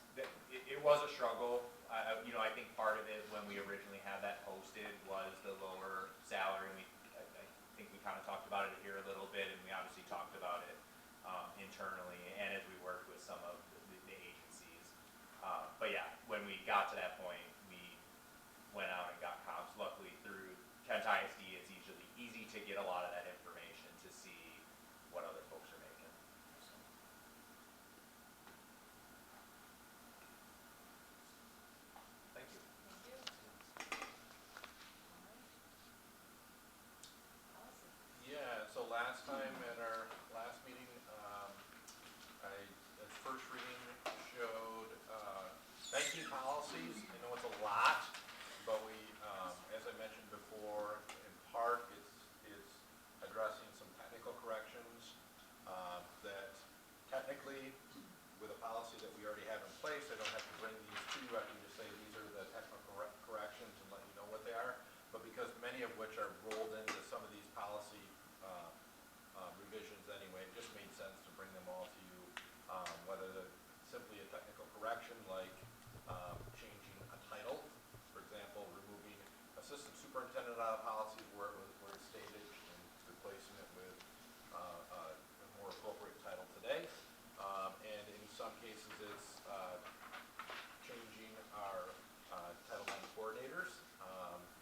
It was a struggle. I think part of it, when we originally had that posted, was the lower salary. I think we kind of talked about it here a little bit, and we obviously talked about it internally, and as we worked with some of the agencies. But yeah, when we got to that point, we went out and got comps. Luckily, through Kent ISD, it's usually easy to get a lot of that information to see what other folks are making. Thank you. Thank you. All right. Policy. Yeah, so last time at our last meeting, the first reading showed 19 policies. I know it's a lot, but we, as I mentioned before, in part it's addressing some technical corrections that technically, with a policy that we already have in place, I don't have to bring these to you. I can just say these are the technical corrections and let you know what they are. But because many of which are rolled into some of these policy revisions anyway, it just made sense to bring them all to you, whether they're simply a technical correction like changing a title, for example, removing assistant superintendent out of policies where it's stated and replacing it with a more appropriate title today. And in some cases, it's changing our Title IX coordinators.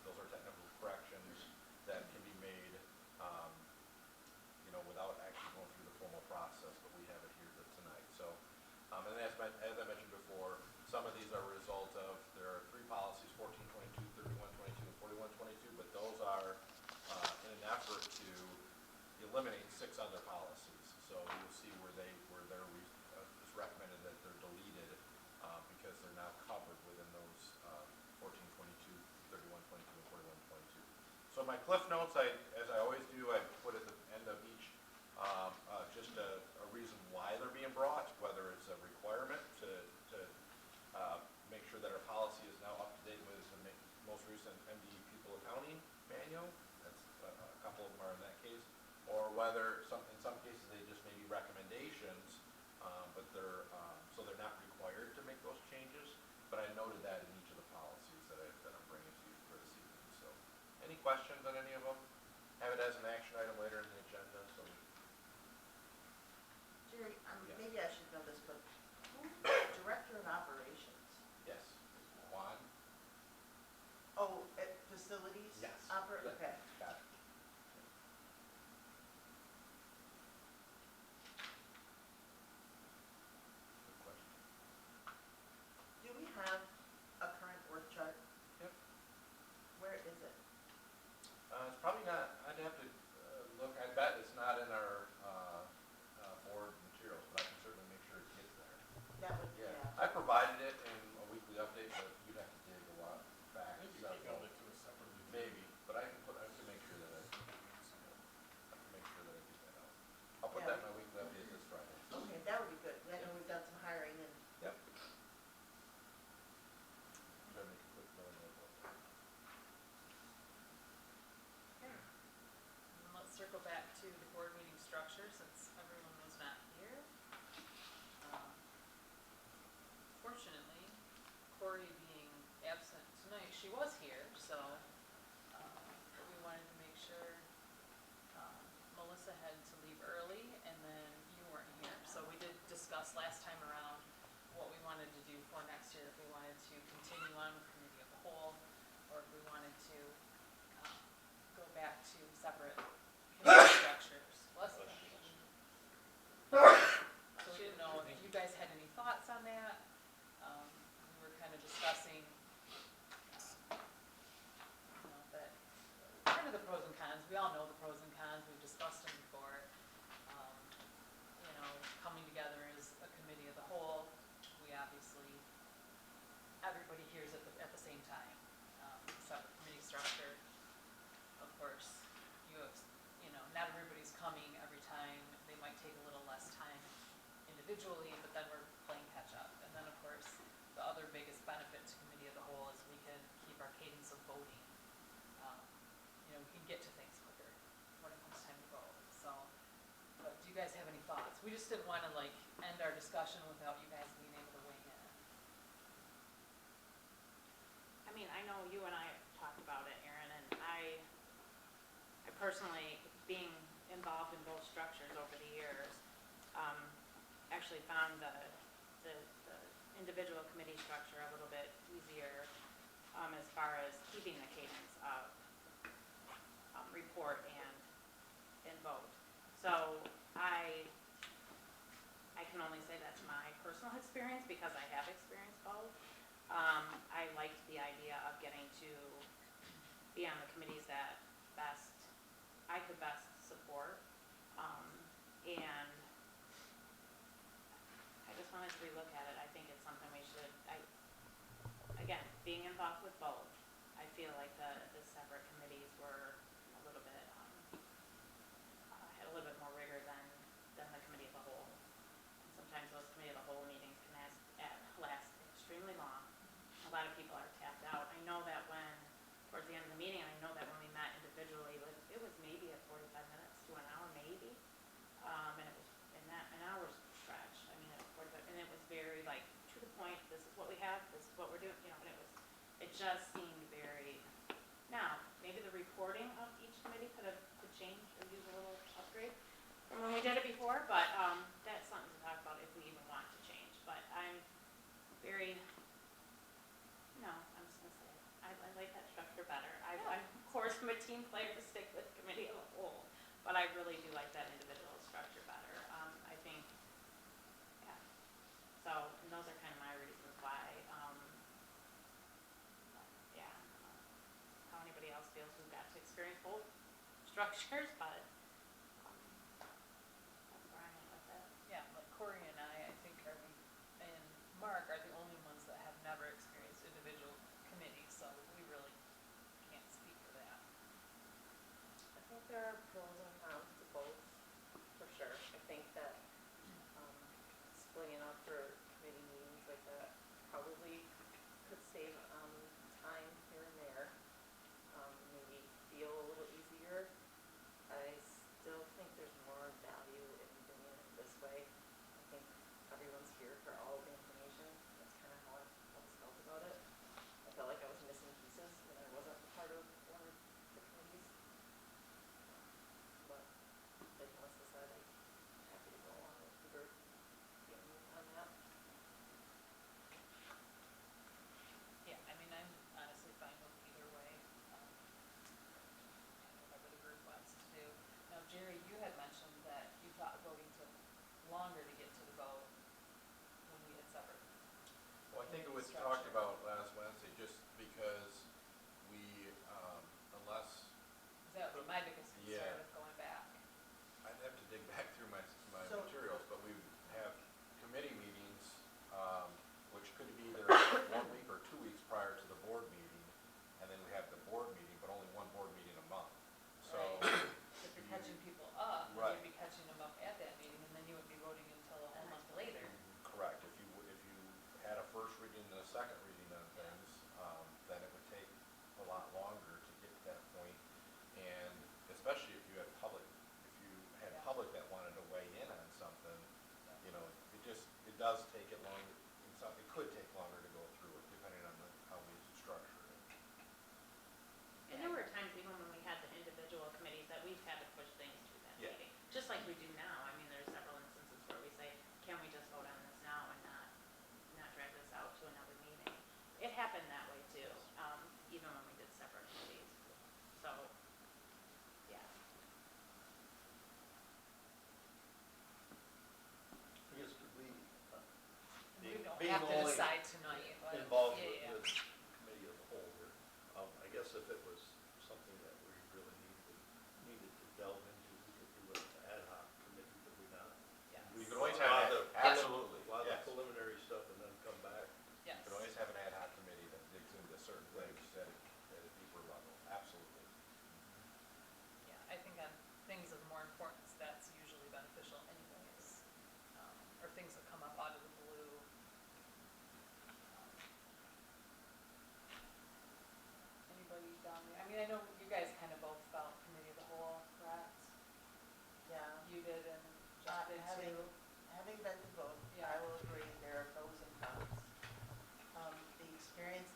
Those are technical corrections that can be made, without actually going through the formal process, but we have it here tonight. So, and as I mentioned before, some of these are a result of, there are 3 policies, 1422, 3122, and 4122, but those are in an effort to eliminate 6 other policies. So you'll see where it's recommended that they're deleted because they're now covered within those 1422, 3122, and 4122. So my cliff notes, as I always do, I put at the end of each just a reason why they're being brought, whether it's a requirement to make sure that our policy is now up to date with the most recent MD Pupil Accounting Manual. That's a couple of them are in that case, or whether in some cases they just may be recommendations, but they're not required to make those changes. But I noted that in each of the policies that I'm bringing to you for this evening. So, any questions on any of them? Have it as an action item later in the agenda. So. Jerry, Yes. maybe I should know this, but who, Director of Operations? Yes. Juan? Oh, at facilities? Yes. Okay. Got it. Good question. Do we have a current work chart? Yep. Where is it? It's probably not, I'd have to look, I bet it's not in our board materials, but I can certainly make sure it gets there. That would, Yeah, yeah. I provided it in a weekly update, but you'd have to dig a lot back. I think you emailed it to us separately. Maybe, but I could we just didn't wanna like end our discussion without you guys being able to weigh in. I mean, I know you and I talked about it, Erin, and I personally, being involved in both structures over the years, actually found the individual committee structure a little bit easier, as far as keeping the cadence of, report and vote. So I can only say that's my personal experience because I have experienced both. I liked the idea of getting to be on the committees that I could best support. And I just wanted to relook at it. I think it's something we should, again, being involved with both, I feel like the separate committees were a little bit, had a little bit more rigor than the committee of the whole. And sometimes those committee of the whole meetings can last extremely long. A lot of people are tapped out. I know that towards the end of the meeting, and I know that when we met individually, it was maybe at 45 minutes to an hour, maybe. And it was an hour's stretch. I mean, it was 45, and it was very like to the point. This is what we have. This is what we're doing. You know, and it just seemed very. Now, maybe the reporting of each committee could change or use a little upgrade from when we did it before. But that's something to talk about if we even want to change. But I'm very. No, I'm just gonna say it. I like that structure better. I'm of course I'm a team player to stick with committee of the whole, but I really do like that individual structure better. I think, yeah. So, and those are kind of my reasons why. Yeah. How anybody else feels who got to experience both structures, but that's where I'm at with it. Yeah, like Corey and I think and Mark are the only ones that have never experienced individual committees, so we really can't speak for that. I think there are pros and cons to both, for sure. I think that splitting up for committee meetings like that probably could save time here and there, maybe feel a little easier. I still think there's more value in doing it this way. I think everyone's here for all the information. That's kind of how I always felt about it. I felt like I was missing pieces when I wasn't a part of one of the committees. But if you must decide, I'm happy to go along with the group on that. Yeah, I mean, I'm honestly fine with either way. Whatever the group wants to do. Now, Jerry, you had mentioned that you thought voting took longer to get to the vote when we had separate. Well, I think it was Structure. talked about last Wednesday, just because we, unless, That would be my biggest concern Yeah. with going back. I'd have to dig back through my So- materials, but we have committee meetings, which could be either 1 week or 2 weeks prior to the board meeting, and then we have the board meeting, but only one board meeting a month. So, If you're catching people up, then Right. you'd be catching them up at that meeting, and then you wouldn't be voting until a whole month later. correct, if you had a first reading and a second reading on things, then it would take a lot longer to get to that point. And especially if you had public Yeah. public that wanted to weigh in on something, you know, it does take it longer, it could take longer to go through it, depending on how we structure it. And there were times even when we had the individual committees that we've had to push things to that Yeah. meeting, just like we do now. I mean, there's several instances where we say, can we just vote on this now and not drag this out to another meeting? It happened that way too, even when we did separate committees. So, yeah. I guess could we, We don't being have to only decide tonight, but. involved yeah, with the committee of the whole here, I guess if it was something that we really needed to delve into, we could do an ad hoc committee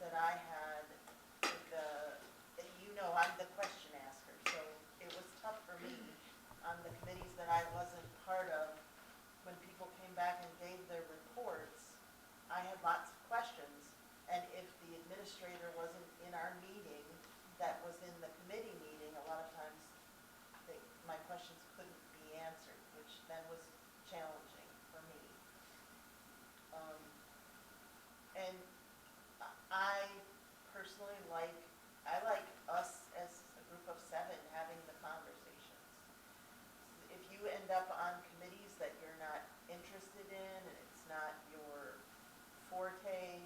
that I had with I'm the question asker, so it was tough for me on the committees that I wasn't part of. When people came back and gave their reports, I had lots of questions, and if the administrator wasn't in our meeting, that was in the committee meeting, a lot of times my questions couldn't be answered, which then was challenging for me. And I personally I like us as a group of 7 having the conversations. If you end up on committees that you're not interested in and it's not your forte,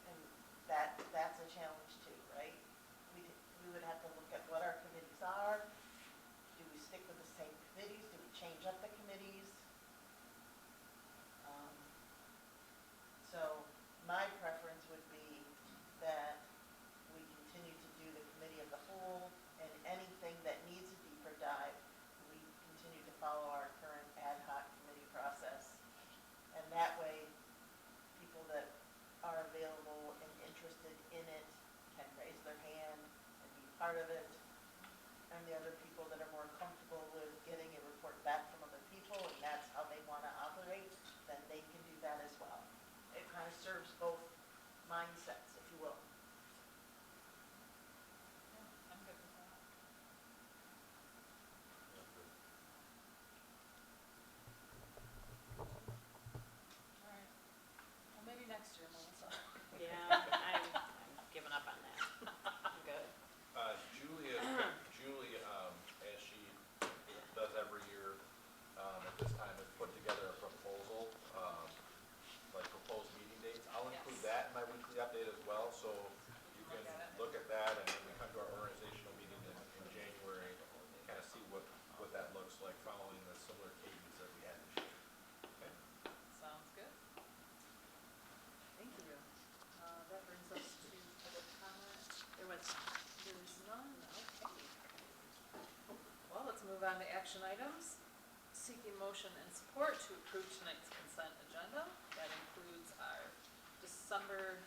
and that's a challenge too, right? We would have to look at what our committees are. Do we stick with the same committees? Do we change up the committees? So my preference would be that we continue to do the committee of the whole, and anything that needs a deeper dive, we continue to follow our current ad hoc committee process. And that way, people that are available and interested in it can raise their hand and be part of it. And the other people that are more comfortable with getting a report back from other people, and that's how they want to operate, then they can do that as well. It kind of serves both mindsets, if you will. I'm good with that. All right. Well, maybe next year, Melissa. Yeah, I'm giving up on that. I'm good. Julie, as she does every year, at this time, has put together a proposal, like proposed meeting dates. I'll include Yes. that in my weekly update as well, so you can Look at it. look at that, and when we come to our organizational meeting in January, kind of see what that looks like following the similar cadence that we had this year. Okay? Sounds good. Thank you. That brings us to public comment. There's none, okay. Well, let's move on to action items. Seeking motion and support to approve tonight's consent agenda. That includes our December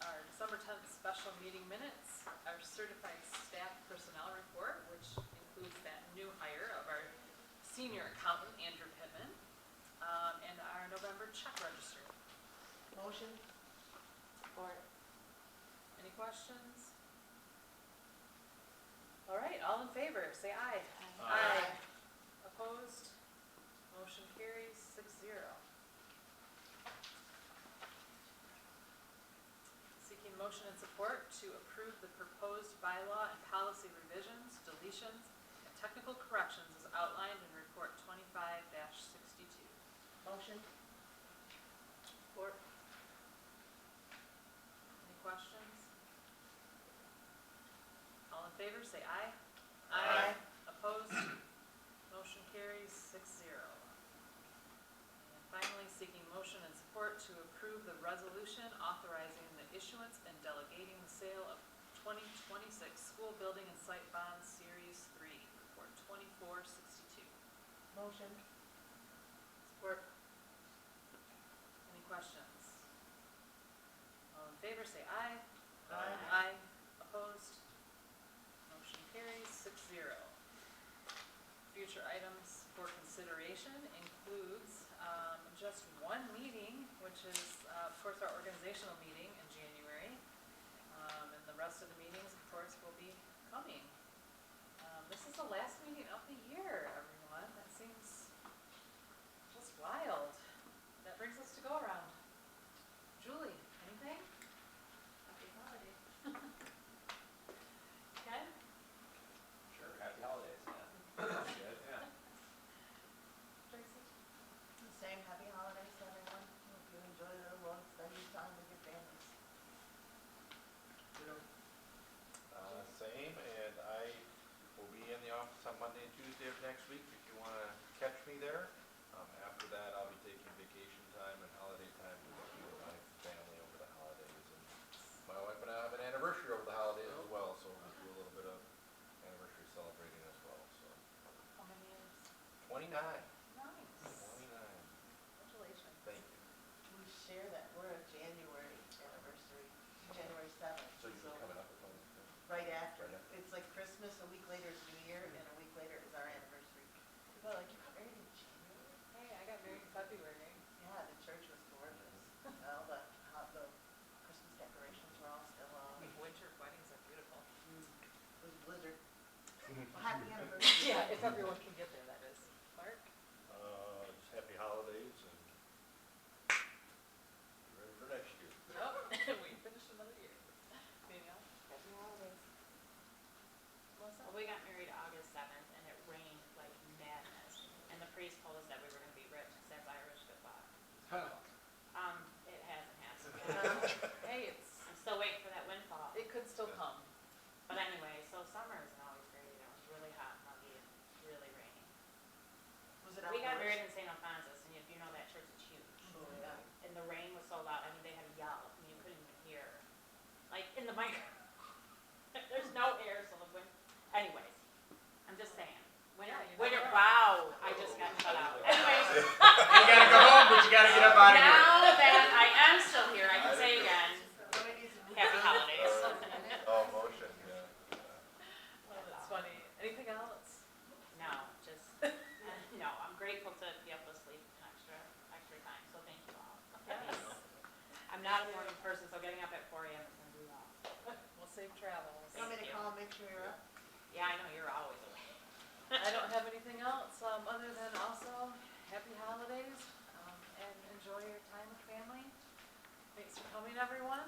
10th special meeting minutes, our certified staff personnel report, which includes that new hire of our senior accountant, Andrew Pittman, and our November check register. Motion? Support. Any questions? All right, all in favor, say aye. Aye. Opposed? Motion carries 6-0. Seeking motion and support to approve the proposed bylaw and policy revisions, deletions, and technical corrections as outlined in report 25-62. Motion? Support. Any questions? All in favor, say aye. Aye. Opposed? Motion carries 6-0. And finally, seeking motion and support to approve the resolution authorizing the issuance and delegating the sale of 2026 school building and site bonds Series 3, report 2462. Motion? Support. Any questions? All in favor, say aye. Aye. Aye. Opposed? Motion carries 6-0. Future items for consideration includes just one meeting, which is, of course, our organizational meeting in January. And the rest of the meetings, of course, will be coming. This is the last meeting of the year, everyone. That seems just wild. That brings us to go around. Julie, anything? Happy holidays. Ken? Sure, happy holidays, yeah. That's good, yeah. Tracy? The same. Happy holidays to everyone. Hope you enjoy the long extended time with your families. Same, and I will be in the office on Monday and Tuesday of next week if you want to catch me there. After that, I'll be taking vacation time and holiday time to be with my family over the holidays. And my wife and I have an anniversary over the holidays as well, so we'll do a little bit of anniversary celebrating as well, so. How many years? 29. Nice. 29. Congratulations. Thank you. We share that. We're a January Well, happy anniversary. Yeah, if everyone can get there, that is. Mark? Just happy holidays and get ready for next year. Nope, we finished another year. Anything else? Happy holidays. Melissa? Well, we got married August 7th, and it rained like madness. And the priest told us that we were gonna be rich, because that's Irish good luck. It hasn't happened yet. Hey, it's, I'm still waiting for that windfall. it could still come. But anyway, so summer isn't always great either. It was really hot, muggy, and really rainy. Was it We got outdoors? married in St. Alphonsus, and if you know that church is huge. Oh, yeah. And the rain was so loud, I mean, they had to yell, and you couldn't even hear. Like, in the micro. There's no air, so the wind, anyways, I'm just saying. Winter, Yeah, you winter, never know. wow, I just got shut out. Anyways, You gotta go home, but you gotta get up out of here. now that I am still here, I can say again, Nobody needs to move happy on. holidays. Oh, motion, yeah. Oh, that's funny. Anything else? No, just, no, I'm grateful to be able to sleep an extra time, so thank you all. Yes. I'm not a morning person, so getting up at 4 a.m. is gonna do well. We'll save travels. You want me to Thank you. call and make sure you're up? Yeah, I know, you're always awake. I don't have anything else, other than also happy holidays, and enjoy your time with family. Thanks for coming, everyone.